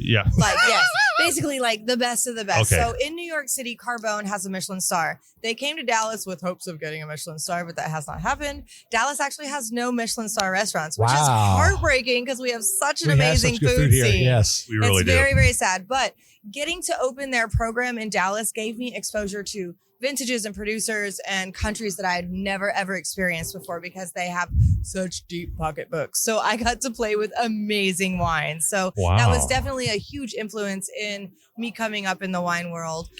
basically like the best of the best. Okay. So in New York City, Carbone has a Michelin star. They came to Dallas with hopes of getting a Michelin star, but that has not happened. Dallas actually has no Michelin star restaurants, which is heartbreaking because we have such an amazing food scene. Yes, we really do. It's very, very sad. But getting to open their program in Dallas gave me exposure to vintages and producers and countries that I had never, ever experienced before because they have such deep pocketbooks. So I got to play with amazing wines. So that was definitely a huge influence in me coming up in the wine world.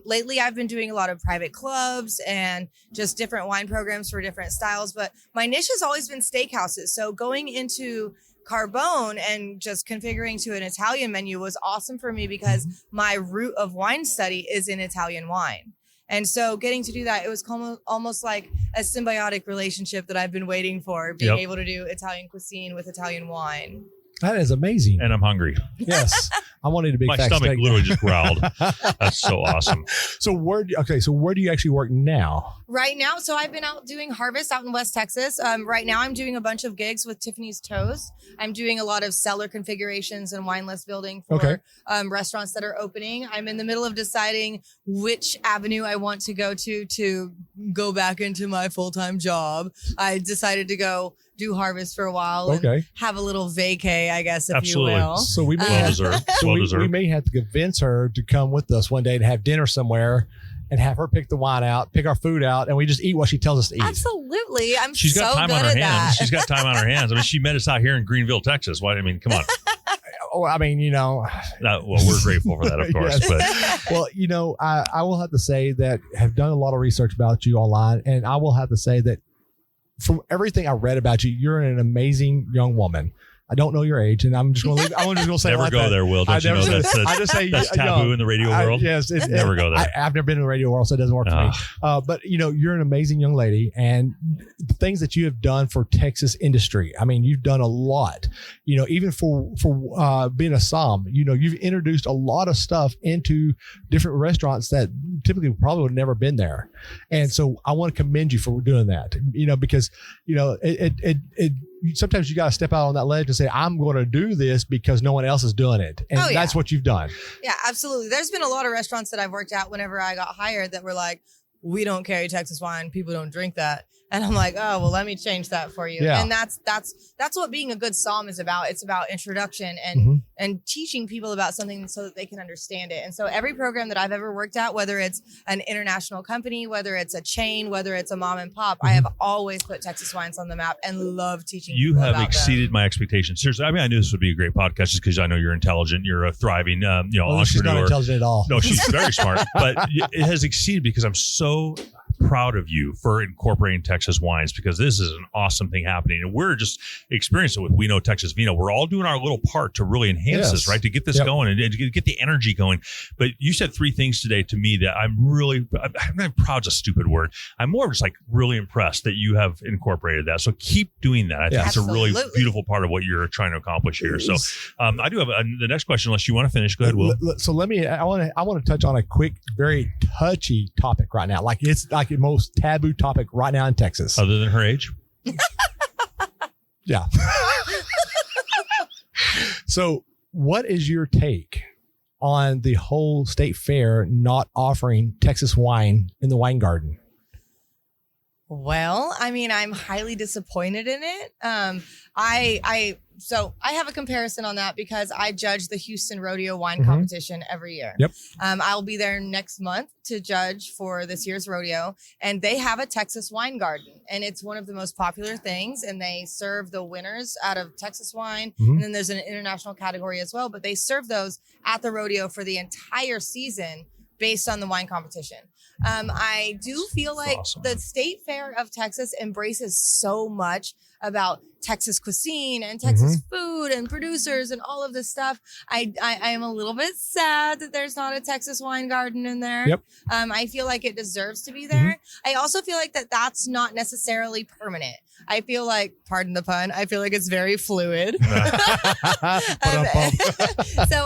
Lately, I've been doing a lot of private clubs and just different wine programs for different styles. But my niche has always been steakhouses. So going into Carbone and just configuring to an Italian menu was awesome for me because my root of wine study is in Italian wine. And so getting to do that, it was almost like a symbiotic relationship that I've been waiting for, being able to do Italian cuisine with Italian wine. That is amazing. And I'm hungry. Yes. I wanted to be My stomach literally just growled. That's so awesome. So where do you actually work now? Right now, so I've been out doing harvest out in West Texas. Right now, I'm doing a bunch of gigs with Tiffany's Toast. I'm doing a lot of cellar configurations and wine list building for restaurants that are opening. I'm in the middle of deciding which avenue I want to go back into my full-time job. I decided to go do harvest for a while and have a little vacay, I guess, if you will. So we may have to convince her to come with us one day to have dinner somewhere and have her pick the wine out, pick our food out, and we just eat what she tells us to eat. Absolutely. She's got time on her hands. That. She's got time on her hands. I mean, she met us out here in Greenville, Texas. Why? I mean, come on. I mean, well, we're grateful for that, of course. Yes. But well, I will have to say that have done a lot of research about you online, and I will have to say that from everything I read about you, you're an amazing young woman. I don't know your age, and I'm just going to leave. I'm just going to say never like go that. there, Will. Don't you know that's taboo in the radio world? Yes, never go there. I've never been in the radio world, so it doesn't work for me. But you're an amazing young lady, and the things that you have done for Texas industry. I mean, you've done a lot. Even for being a som, you've introduced a lot of stuff into different restaurants that typically probably would have never been there. And so I want to commend you for doing that. Because sometimes you got to step out on that ledge and say, I'm going to do this because no one else is doing it. And that's what you've done. Yeah, absolutely. There's been a lot of restaurants that I've worked at whenever I got hired that were like, we don't carry Texas wine. People don't drink that. And I'm like, oh, well, let me change that for you. Yeah. And that's what being a good somm is about. It's about introduction and teaching people about something so that they can understand it. And so every program that I've ever worked at, whether it's an international company, whether it's a chain, whether it's a mom and pop, I have always put Texas wines on the map and love teaching you people have about exceeded them. my expectations. Seriously, I mean, I knew this would be a great podcast just because I know you're intelligent, you're a thriving entrepreneur. She's not intelligent at all. No, she's very smart, but it has exceeded because I'm so proud of you for incorporating Texas wines, because this is an awesome thing happening. And we're just experiencing it with We Know Texas Vino. We're all doing our little part to really enhance this, right? To get this going and to get the energy going. But you said three things today to me that I'm not proud is a stupid word. I'm more just like really impressed that you have incorporated that. So keep doing that. I think it's a really beautiful part of what you're trying to accomplish here. So I do have the next question, unless you want to finish. Go ahead, Will. So I want to touch on a quick, very touchy topic right now. Like it's like the most taboo topic right now in Texas. Other than her age? Yeah. So what is your take on the whole state fair not offering Texas wine in the wine garden? Well, I mean, I'm highly disappointed in it. So I have a comparison on that because I judge the Houston Rodeo Wine Competition every year. Yep. I'll be there next month to judge for this year's rodeo, and they have a Texas wine garden, and it's one of the most popular things. And they serve the winners out of Texas wine, and then there's an international category as well. But they serve those at the rodeo for the entire season based on the wine competition. I do feel like the State Fair of Texas embraces so much about Texas cuisine and Texas food and producers and all of this stuff. I am a little bit sad that there's not a Texas wine garden in there. Yep. I feel like it deserves to be there. I also feel like that's not necessarily permanent. I feel like, pardon the pun, I feel like it's very fluid. So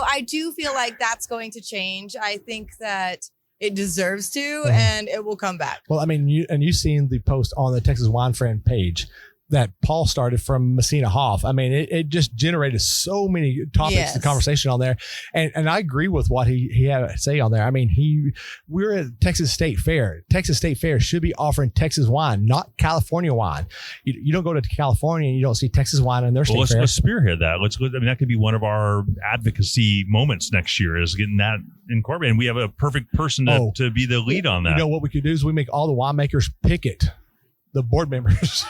I do feel like that's going to change. I think that it deserves to, and it will come back. Well, I mean, you've seen the post on the Texas Wine Friend page that Paul started from Messina Hoff. I mean, it just generated so many topics and conversation on there. And I agree with what he had to say on there. I mean, we're at Texas State Fair. Texas State Fair should be offering Texas wine, not California wine. You don't go to California and you don't see Texas wine in their state fair. Let's spearhead that. That could be one of our advocacy moments next year, is getting that incorporated. And we have a perfect person to be the lead on that. You know what we could do is we make all the winemakers picket the board members.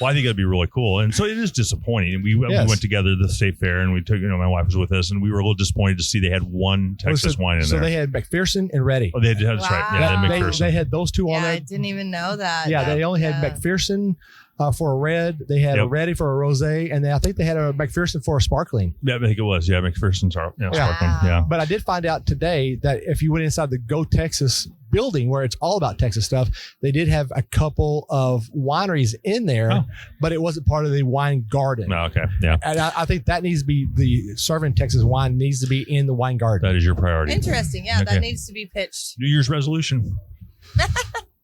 Well, I think that'd be really cool. And so it is disappointing. We went together to the state fair, and we took, my wife was with us, and we were a little disappointed to see they had one Texas wine in there. So they had McPherson and Reddy. Oh, that's right. Yeah, McPherson. They had those two on there. I didn't even know that. Yeah, they only had McPherson for a red. They had a Reddy for a rosé, and I think they had a McPherson for a sparkling. Yeah, I think it was. Yeah, McPherson's sparkling. Yeah. But I did find out today that if you went inside the Go Texas building, where it's all about Texas stuff, they did have a couple of wineries in there, but it wasn't part of the wine garden. Oh, okay. Yeah. And I think that needs to be the serving Texas wine needs to be in the wine garden. That is your priority. Interesting. Yeah, that needs to be pitched. New Year's resolution.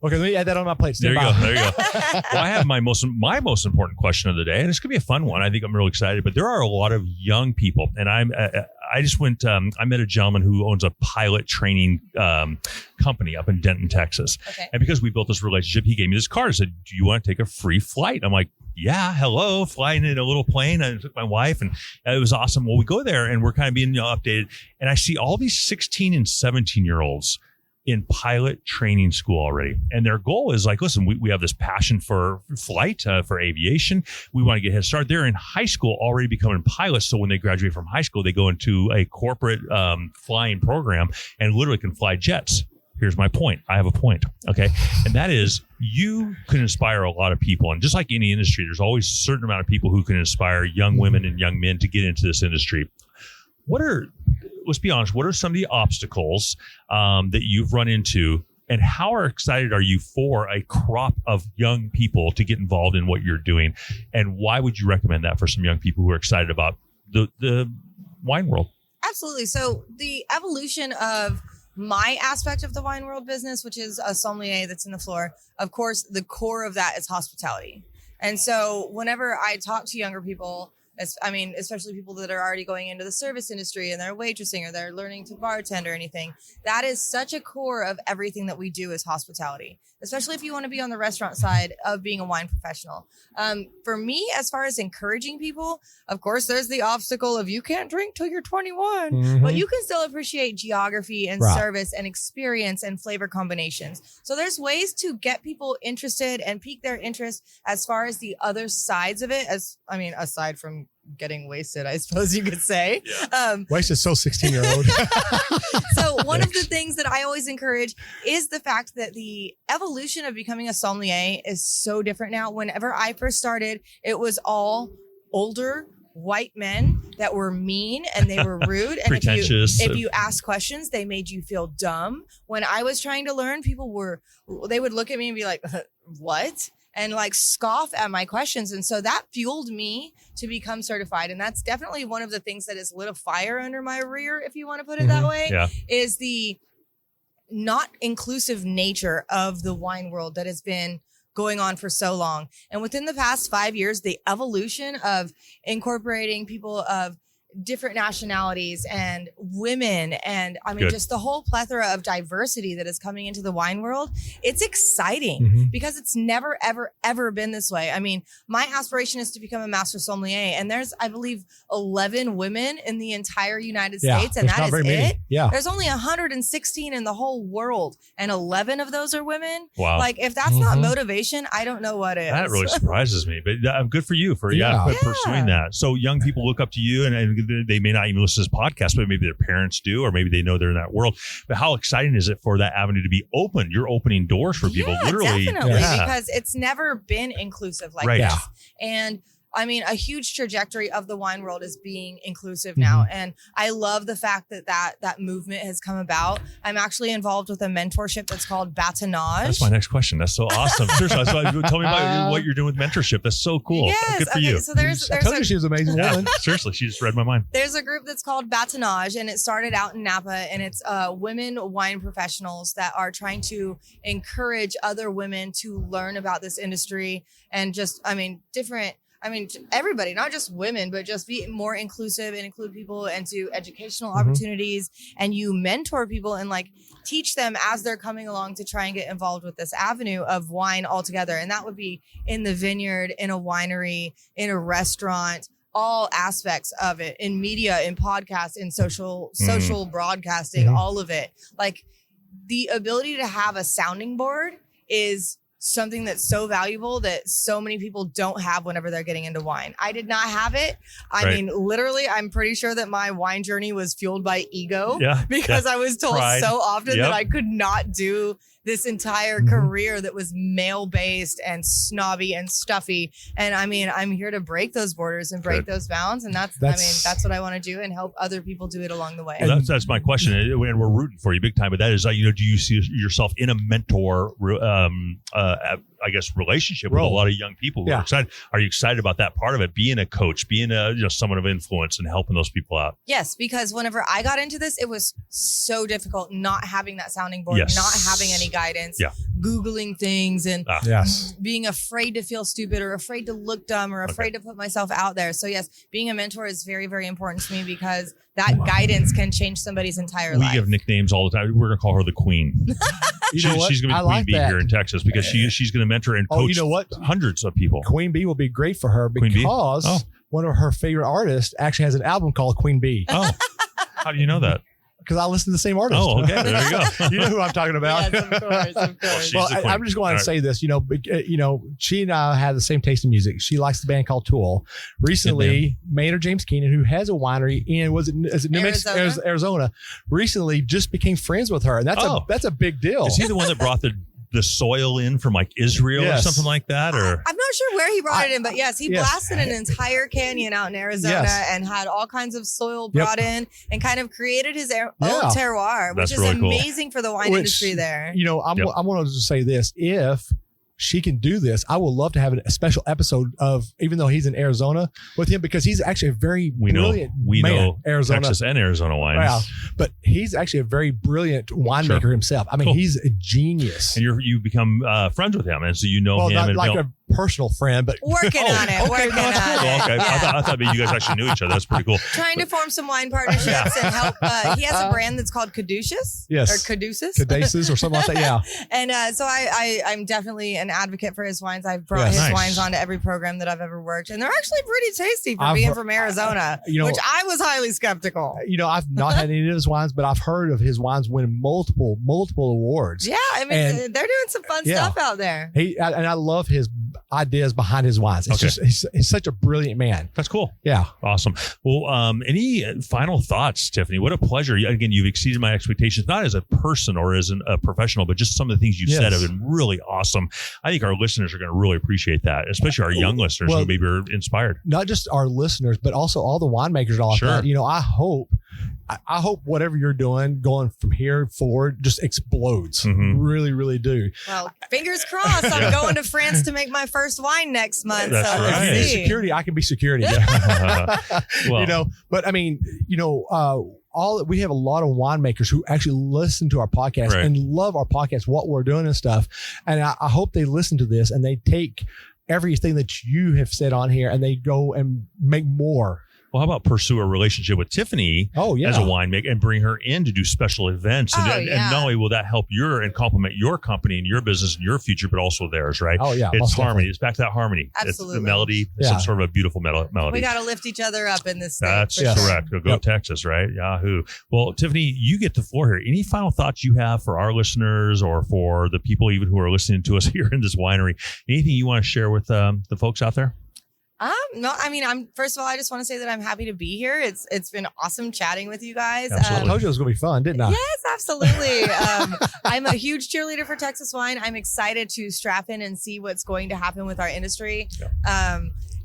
Okay, let me add that on my plate. There you go. Well, I have my most important question of the day, and it's gonna be a fun one. I think I'm really excited. But there are a lot of young people, and I just went. I met a gentleman who owns a pilot training company up in Denton, Texas. Okay. And because we built this relationship, he gave me this card. He said, "Do you want to take a free flight?" I'm like, "Yeah, hello, flying in a little plane." I took my wife, and it was awesome. Well, we go there, and we're kind of being updated, and I see all these 16 and 17-year-olds in pilot training school already. And their goal is like, listen, we have this passion for flight, for aviation. We want to get head start. They're in high school already becoming pilots. So when they graduate from high school, they go into a corporate flying program and literally can fly jets. Here's my point. I have a point. Okay. And that is, you can inspire a lot of people. And just like any industry, there's always a certain amount of people who can inspire young women and young men to get into this industry. Let's be honest, what are some of the obstacles that you've run into, and how excited are you for a crop of young people to get involved in what you're doing? And why would you recommend that for some young people who are excited about the wine world? Absolutely. So the evolution of my aspect of the wine world business, which is a sommelier that's in the floor, of course, the core of that is hospitality. And so whenever I talk to younger people, Especially people that are already going into the service industry and they're waitressing or they're learning to bartend or anything. That is such a core of everything that we do as hospitality, especially if you want to be on the restaurant side of being a wine professional. For me, as far as encouraging people, of course, there's the obstacle of you can't drink till you're 21, but you can still appreciate geography and service and experience and flavor combinations. So there's ways to get people interested and pique their interest as far as the other sides of it, aside from getting wasted, I suppose you could say. Wasted, so 16-year-old. So one of the things that I always encourage is the fact that the evolution of becoming a sommelier is so different now. Whenever I first started, it was all older white men that were mean and they were rude. And if you asked questions, they made you feel dumb. When I was trying to learn, they would look at me and be like, what? And like scoff at my questions. And so that fueled me to become certified. And that's definitely one of the things that has lit a fire under my rear, if you want to put it that way, is the not inclusive nature of the wine world that has been going on for so long. And within the past 5 years, the evolution of incorporating people of different nationalities and women and just the whole plethora of diversity that is coming into the wine world, it's exciting because it's never ever been this way. I mean, my aspiration is to become a master sommelier, and there's, I believe, 11 women in the entire United States, and that is it. There's only 116 in the whole world, and 11 of those are women. Wow. Like, if that's not motivation, I don't know what is. That really surprises me, but good for you for pursuing that. So young people look up to you, and they may not even listen to this podcast, but maybe their parents do, or maybe they know they're in that world. But how exciting is it for that avenue to be open? You're opening doors for people, literally. Definitely, because it's never been inclusive like this. And I mean, a huge trajectory of the wine world is being inclusive now. And I love the fact that movement has come about. I'm actually involved with a mentorship that's called Batonage. That's my next question. That's so awesome. Seriously, tell me about what you're doing with mentorship. That's so cool. Yes, good for you. So there's I told you she was an amazing woman. Seriously, she just read my mind. There's a group that's called Batonage, and it started out in Napa, and it's women wine professionals that are trying to encourage other women to learn about this industry and just, everybody, not just women, but just be more inclusive and include people into educational opportunities. And you mentor people and like teach them as they're coming along to try and get involved with this avenue of wine altogether. And that would be in the vineyard, in a winery, in a restaurant, all aspects of it, in media, in podcasts, in social broadcasting, all of it. Like, the ability to have a sounding board is something that's so valuable that so many people don't have whenever they're getting into wine. I did not have it. I mean, literally, I'm pretty sure that my wine journey was fueled by ego because I was told so often that I could not do this entire career that was male-based and snobby and stuffy. And I mean, I'm here to break those borders and break those bounds. And that's what I want to do and help other people do it along the way. Well, that's my question. And we're rooting for you big time. But that is, do you see yourself in a mentor, relationship with a lot of young people who are excited? Are you excited about that part of it? Being a coach, being someone of influence and helping those people out? Yes, because whenever I got into this, it was so difficult not having that sounding board, not having any guidance, Googling things and being afraid to feel stupid or afraid to look dumb or afraid to put myself out there. So yes, being a mentor is very, very important to me because that guidance can change somebody's entire life. We give nicknames all the time. We're going to call her the Queen. She's going to be Queen Bee here in Texas because she's going to mentor and coach hundreds of people. Queen Bee will be great for her because one of her favorite artists actually has an album called Queen Bee. Oh, how do you know that? Because I listen to the same artist. Oh, okay. There you go. You know who I'm talking about. Yes, of course. Well, I'm just going to say this. She and I have the same taste in music. She likes the band called Tool. Recently, Maynard James Keenan, who has a winery in New Mexico, Arizona, recently just became friends with her, and that's a big deal. Is he the one that brought the soil in from like Israel or something like that? Or I'm not sure where he brought it in, but yes, he blasted an entire canyon out in Arizona and had all kinds of soil brought in and kind of created his own terroir, which is really amazing for the wine industry there. I want to say this. If she can do this, I would love to have a special episode of, even though he's in Arizona, with him, because he's actually a very brilliant man. Arizona, Texas and Arizona wines. Yeah, but he's actually a very brilliant winemaker himself. I mean, he's a genius. And you become friends with him, and so him. Like and personal friend, but working on it. Working on it. Okay, Yeah. I thought maybe you guys actually knew each other. That's pretty cool. Trying to form some wine partnerships and help. He has a brand that's called Caduceus. Yes. Or Caduceus. Caduceus or something like that. Yeah. And so I'm definitely an advocate for his wines. I've brought Yes. his Nice. wines onto every program that I've ever worked, and they're actually pretty tasty for being from Arizona, which I was highly skeptical. I've not had any of his wines, but I've heard of his wines winning multiple awards. Yeah, I mean, they're doing some fun stuff out there. And I love his ideas behind his wines. It's just he's such a brilliant man. That's cool. Yeah. Awesome. Well, any final thoughts, Tiffany? What a pleasure. Again, you've exceeded my expectations, not as a person or as a professional, but just some of the things you've said have been really awesome. I think our listeners are going to really appreciate that, especially our young listeners who maybe are inspired. Not just our listeners, but also all the winemakers and all that. I hope whatever you're doing going from here forward just explodes. Really, really do. Well, fingers crossed. I'm going to France to make my first wine next month. That's so right. let's see. Security, I can be security. Well, But I mean, we have a lot of winemakers who actually listen to our podcast and love our podcast, what we're doing and stuff. And I hope they listen to this and they take everything that you have said on here and they go and make more. Well, how about pursue a relationship with Tiffany as a winemaker and bring her in to do special events? And not only will that help and complement your company and your business and your future, but also theirs, right? Oh, yeah. It's harmony. It's back to that harmony. Absolutely. It's the melody. It's some sort of a beautiful melody. We got to lift each other up in this state. That's correct. Go Texas, right? Yahoo. Well, Tiffany, you get the floor here. Any final thoughts you have for our listeners or for the people even who are listening to us here in this winery? Anything you want to share with the folks out there? No, I mean, first of all, I just want to say that I'm happy to be here. It's been awesome chatting with you guys. I told you it was going to be fun, didn't I? Yes, absolutely. I'm a huge cheerleader for Texas wine. I'm excited to strap in and see what's going to happen with our industry. Yeah.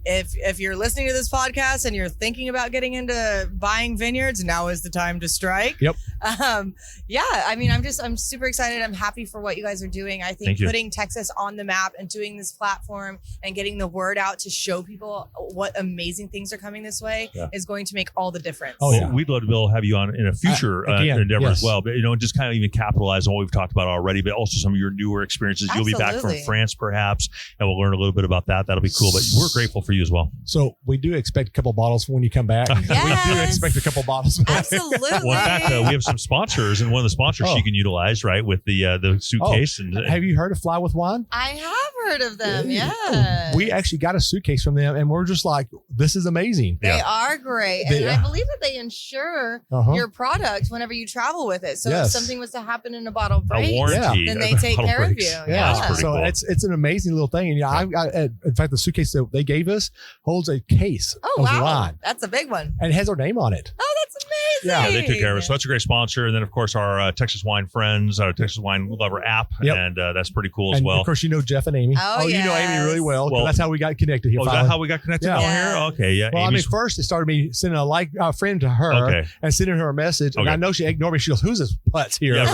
If you're listening to this podcast and you're thinking about getting into buying vineyards, now is the time to strike. Yep. I mean, I'm super excited. I'm happy for what you guys are doing. I think putting Texas on the map and doing this platform and getting the word out to show people what amazing things are coming this way is going to make all the difference. Oh, yeah. We'd love to be able to have you on in a future endeavor as well. But, just kind of even capitalize on what we've talked about already, but also some of your newer experiences. Absolutely. You'll be back from France, perhaps, and we'll learn a little bit about that. That'll be cool. But we're grateful for you as well. So we do expect a couple bottles when you come back. Yes. We do expect a couple bottles. Absolutely. Well, in fact, we have some sponsors, and one of the sponsors you can utilize, right, with the suitcase. And have you heard of Fly with Wine? I have heard of them. Yeah. We actually got a suitcase from them, and we're just like, this is amazing. They are great, and I believe that they insure your product whenever you travel with it. So if something was to happen in a bottle break, a warranty, then they take care of you. Yeah. So cool. It's an amazing little thing, and in fact, the suitcase that they gave us holds a case of wine. That's a big one, and it has our name on it. Oh, that's amazing. Yeah, they took care of it. So that's a great sponsor. And then, of course, our Texas Wine Friends, our Texas Wine Lover app. And that's pretty cool as well. Of course, Jeff and Amy. Oh, you know Amy really well. That's how we got connected here. Is that how we got connected on here? Okay, yeah. Well, Amy's... first it started me sending a friend to her and sending her a message. And I know she ignored me. She goes, who's this putz here? Yeah,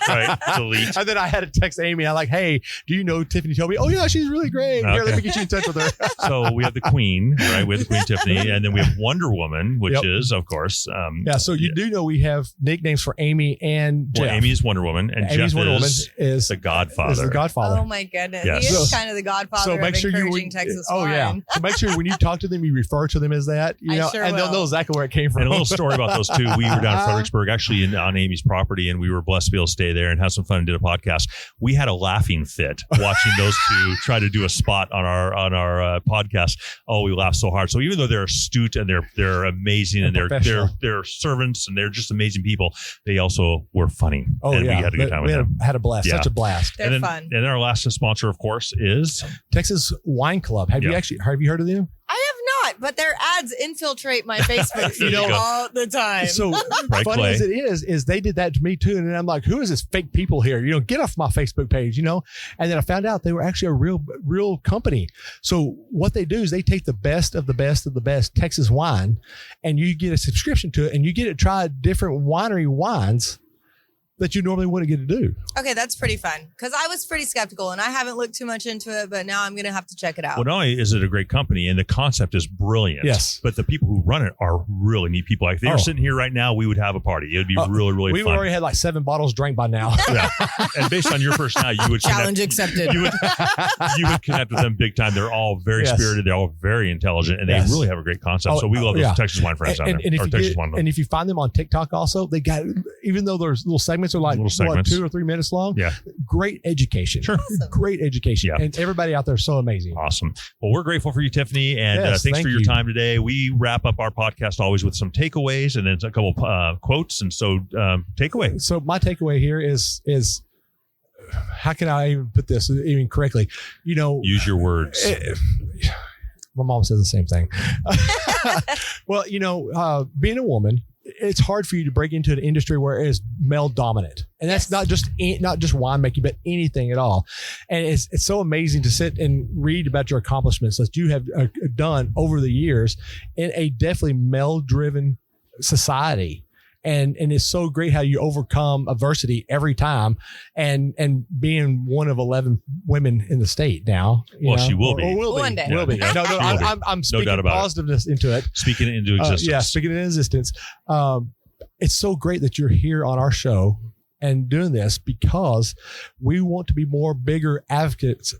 right. Delete. And then I had to text Amy. I'm like, hey, do you know Tiffany Tobey? Oh, yeah, she's really great. Here, let me get you in touch with her. So we have the Queen, right? We have the Queen Tiffany. And then we have Wonder Woman, which is, of course. So you do know we have nicknames for Amy and Jeff. Well, Amy is Wonder Woman, and Amy's Jeff Wonder Woman is the Godfather. Is the Godfather. Oh, my goodness. Yes. He is kind of the Godfather of encouraging Texas wine. Oh, yeah. So make sure when you talk to them, you refer to them as that. And they'll know exactly where it came from. And a little story about those two. We were down in Fredericksburg, actually on Amy's property, and we were blessed to be able to stay there and have some fun and did a podcast. We had a laughing fit watching those two try to do a spot on our podcast. Oh, we laughed so hard. So even though they're astute and they're amazing and they're servants and they're just amazing people, they also were funny. Oh, and we had a good time with them. Had a blast. Such a blast. They're fun. And then our last sponsor, of course, is Texas Wine Club. Have you heard of them? I have not, but their ads infiltrate my Facebook feed all the time. So funny as it is they did that to me too. And then I'm like, who is this fake people here? Get off my Facebook page, And then I found out they were actually a real company. So what they do is they take the best of the best of the best Texas wine, and you get a subscription to it, and you get to try different winery wines that you normally wouldn't get to do. Okay, that's pretty fun because I was pretty skeptical and I haven't looked too much into it, but now I'm going to have to check it out. Well, not only is it a great company and the concept is brilliant, yes, but the people who run it are really neat people. Like if they were sitting here right now, we would have a party. It would be really, really We've fun. already had like 7 bottles drank by now. Yeah. And based on your personality, you would challenge accepted. You would connect with them big time. They're all very spirited. They're all very intelligent, and they really have a great concept. So we love those Texas wine friends out there. And if you find them on TikTok also, they got, even though there's little segments are like what, 2 or 3 minutes long. Yeah. Great education. Sure. Awesome. Great education. Yeah. And everybody out there is so amazing. Awesome. Well, we're grateful for you, Tiffany. And thanks for your time today. We wrap up our podcast always with some takeaways and then a couple quotes. And so takeaway. So my takeaway here is how can I even put this even correctly? You know, use your words. My mom says the same thing. Well, you know, being a woman, it's hard for you to break into an industry where it is male dominant, and that's not just winemaking, but anything at all. And it's so amazing to sit and read about your accomplishments that you have done over the years in a definitely male driven society. And it's so great how you overcome adversity every time, and being one of 11 women in the state now. Well, she will be. Or will be. One day. Will be. Yeah. No, I'm speaking positiveness into it. Speaking it into existence. Yeah, speaking it into existence. It's so great that you're here on our show and doing this because we want to be more bigger advocates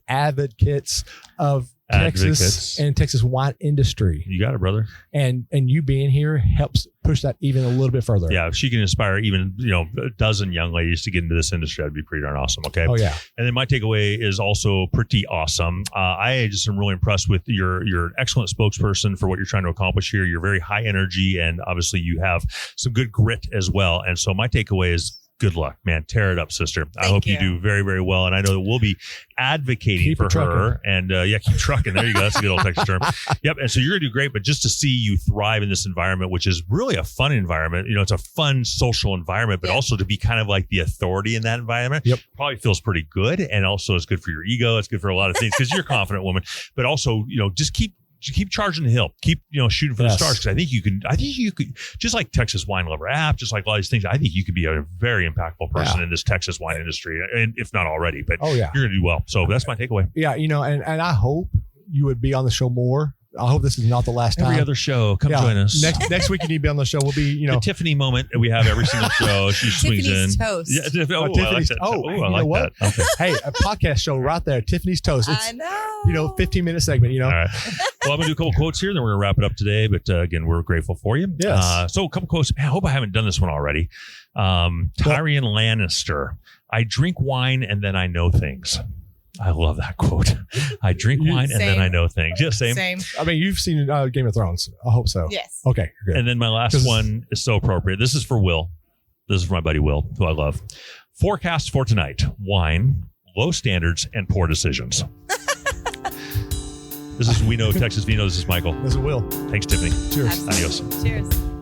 of Texas and Texas wine industry. You got it, brother. And you being here helps push that even a little bit further. Yeah, if she can inspire even a dozen young ladies to get into this industry, that'd be pretty darn awesome. Okay. Oh yeah. And then my takeaway is also pretty awesome. I just am really impressed with you're an excellent spokesperson for what you're trying to accomplish here. You're very high energy, and obviously you have some good grit as well. And so my takeaway is, good luck, man. Tear it up, sister. I hope you do very, very well. And I know that we'll be advocating for her. And keep trucking. There you go. That's a good old Texas term. Yep. And so you're going to do great. But just to see you thrive in this environment, which is really a fun environment, it's a fun social environment, but also to be kind of like the authority in that environment, probably feels pretty good. And also it's good for your ego. It's good for a lot of things because you're a confident woman, but also, just keep charging the hill, keep, shooting for the stars. Cause I think you could, just like Texas Wine Lover app, just like all these things, I think you could be a very impactful person in this Texas wine industry, and if not already, but you're going to do well. So that's my takeaway. Yeah. And I hope you would be on the show more. I hope this is not the last time. Every other show, come join us. Next week you need to be on the show. We'll be, the Tiffany moment that we have every single show. She swings Tiffany's in. Toast. Yeah, Tiffany's. I like that. Okay. Hey, a podcast show right there. Tiffany's Toast. It's, I know. 15-minute segment. All right. Well, I'm gonna do a couple quotes here, then we're gonna wrap it up today. But again, we're grateful for you. Yes. So a couple quotes. Man, I hope I haven't done this one already. Tyrion Lannister. I drink wine and then I know things. I love that quote. I drink wine and then I know things. Yeah, same. I mean, you've seen Game of Thrones. I hope so. Yes. Okay, good. And then my last one is so appropriate. This is for Will. This is for my buddy Will, who I love. Forecast for tonight: wine, low standards, and poor decisions. This is We Know Texas Vino. This is Michael. This is Will. Thanks, Tiffany. Cheers. Absolutely. Adios. Cheers.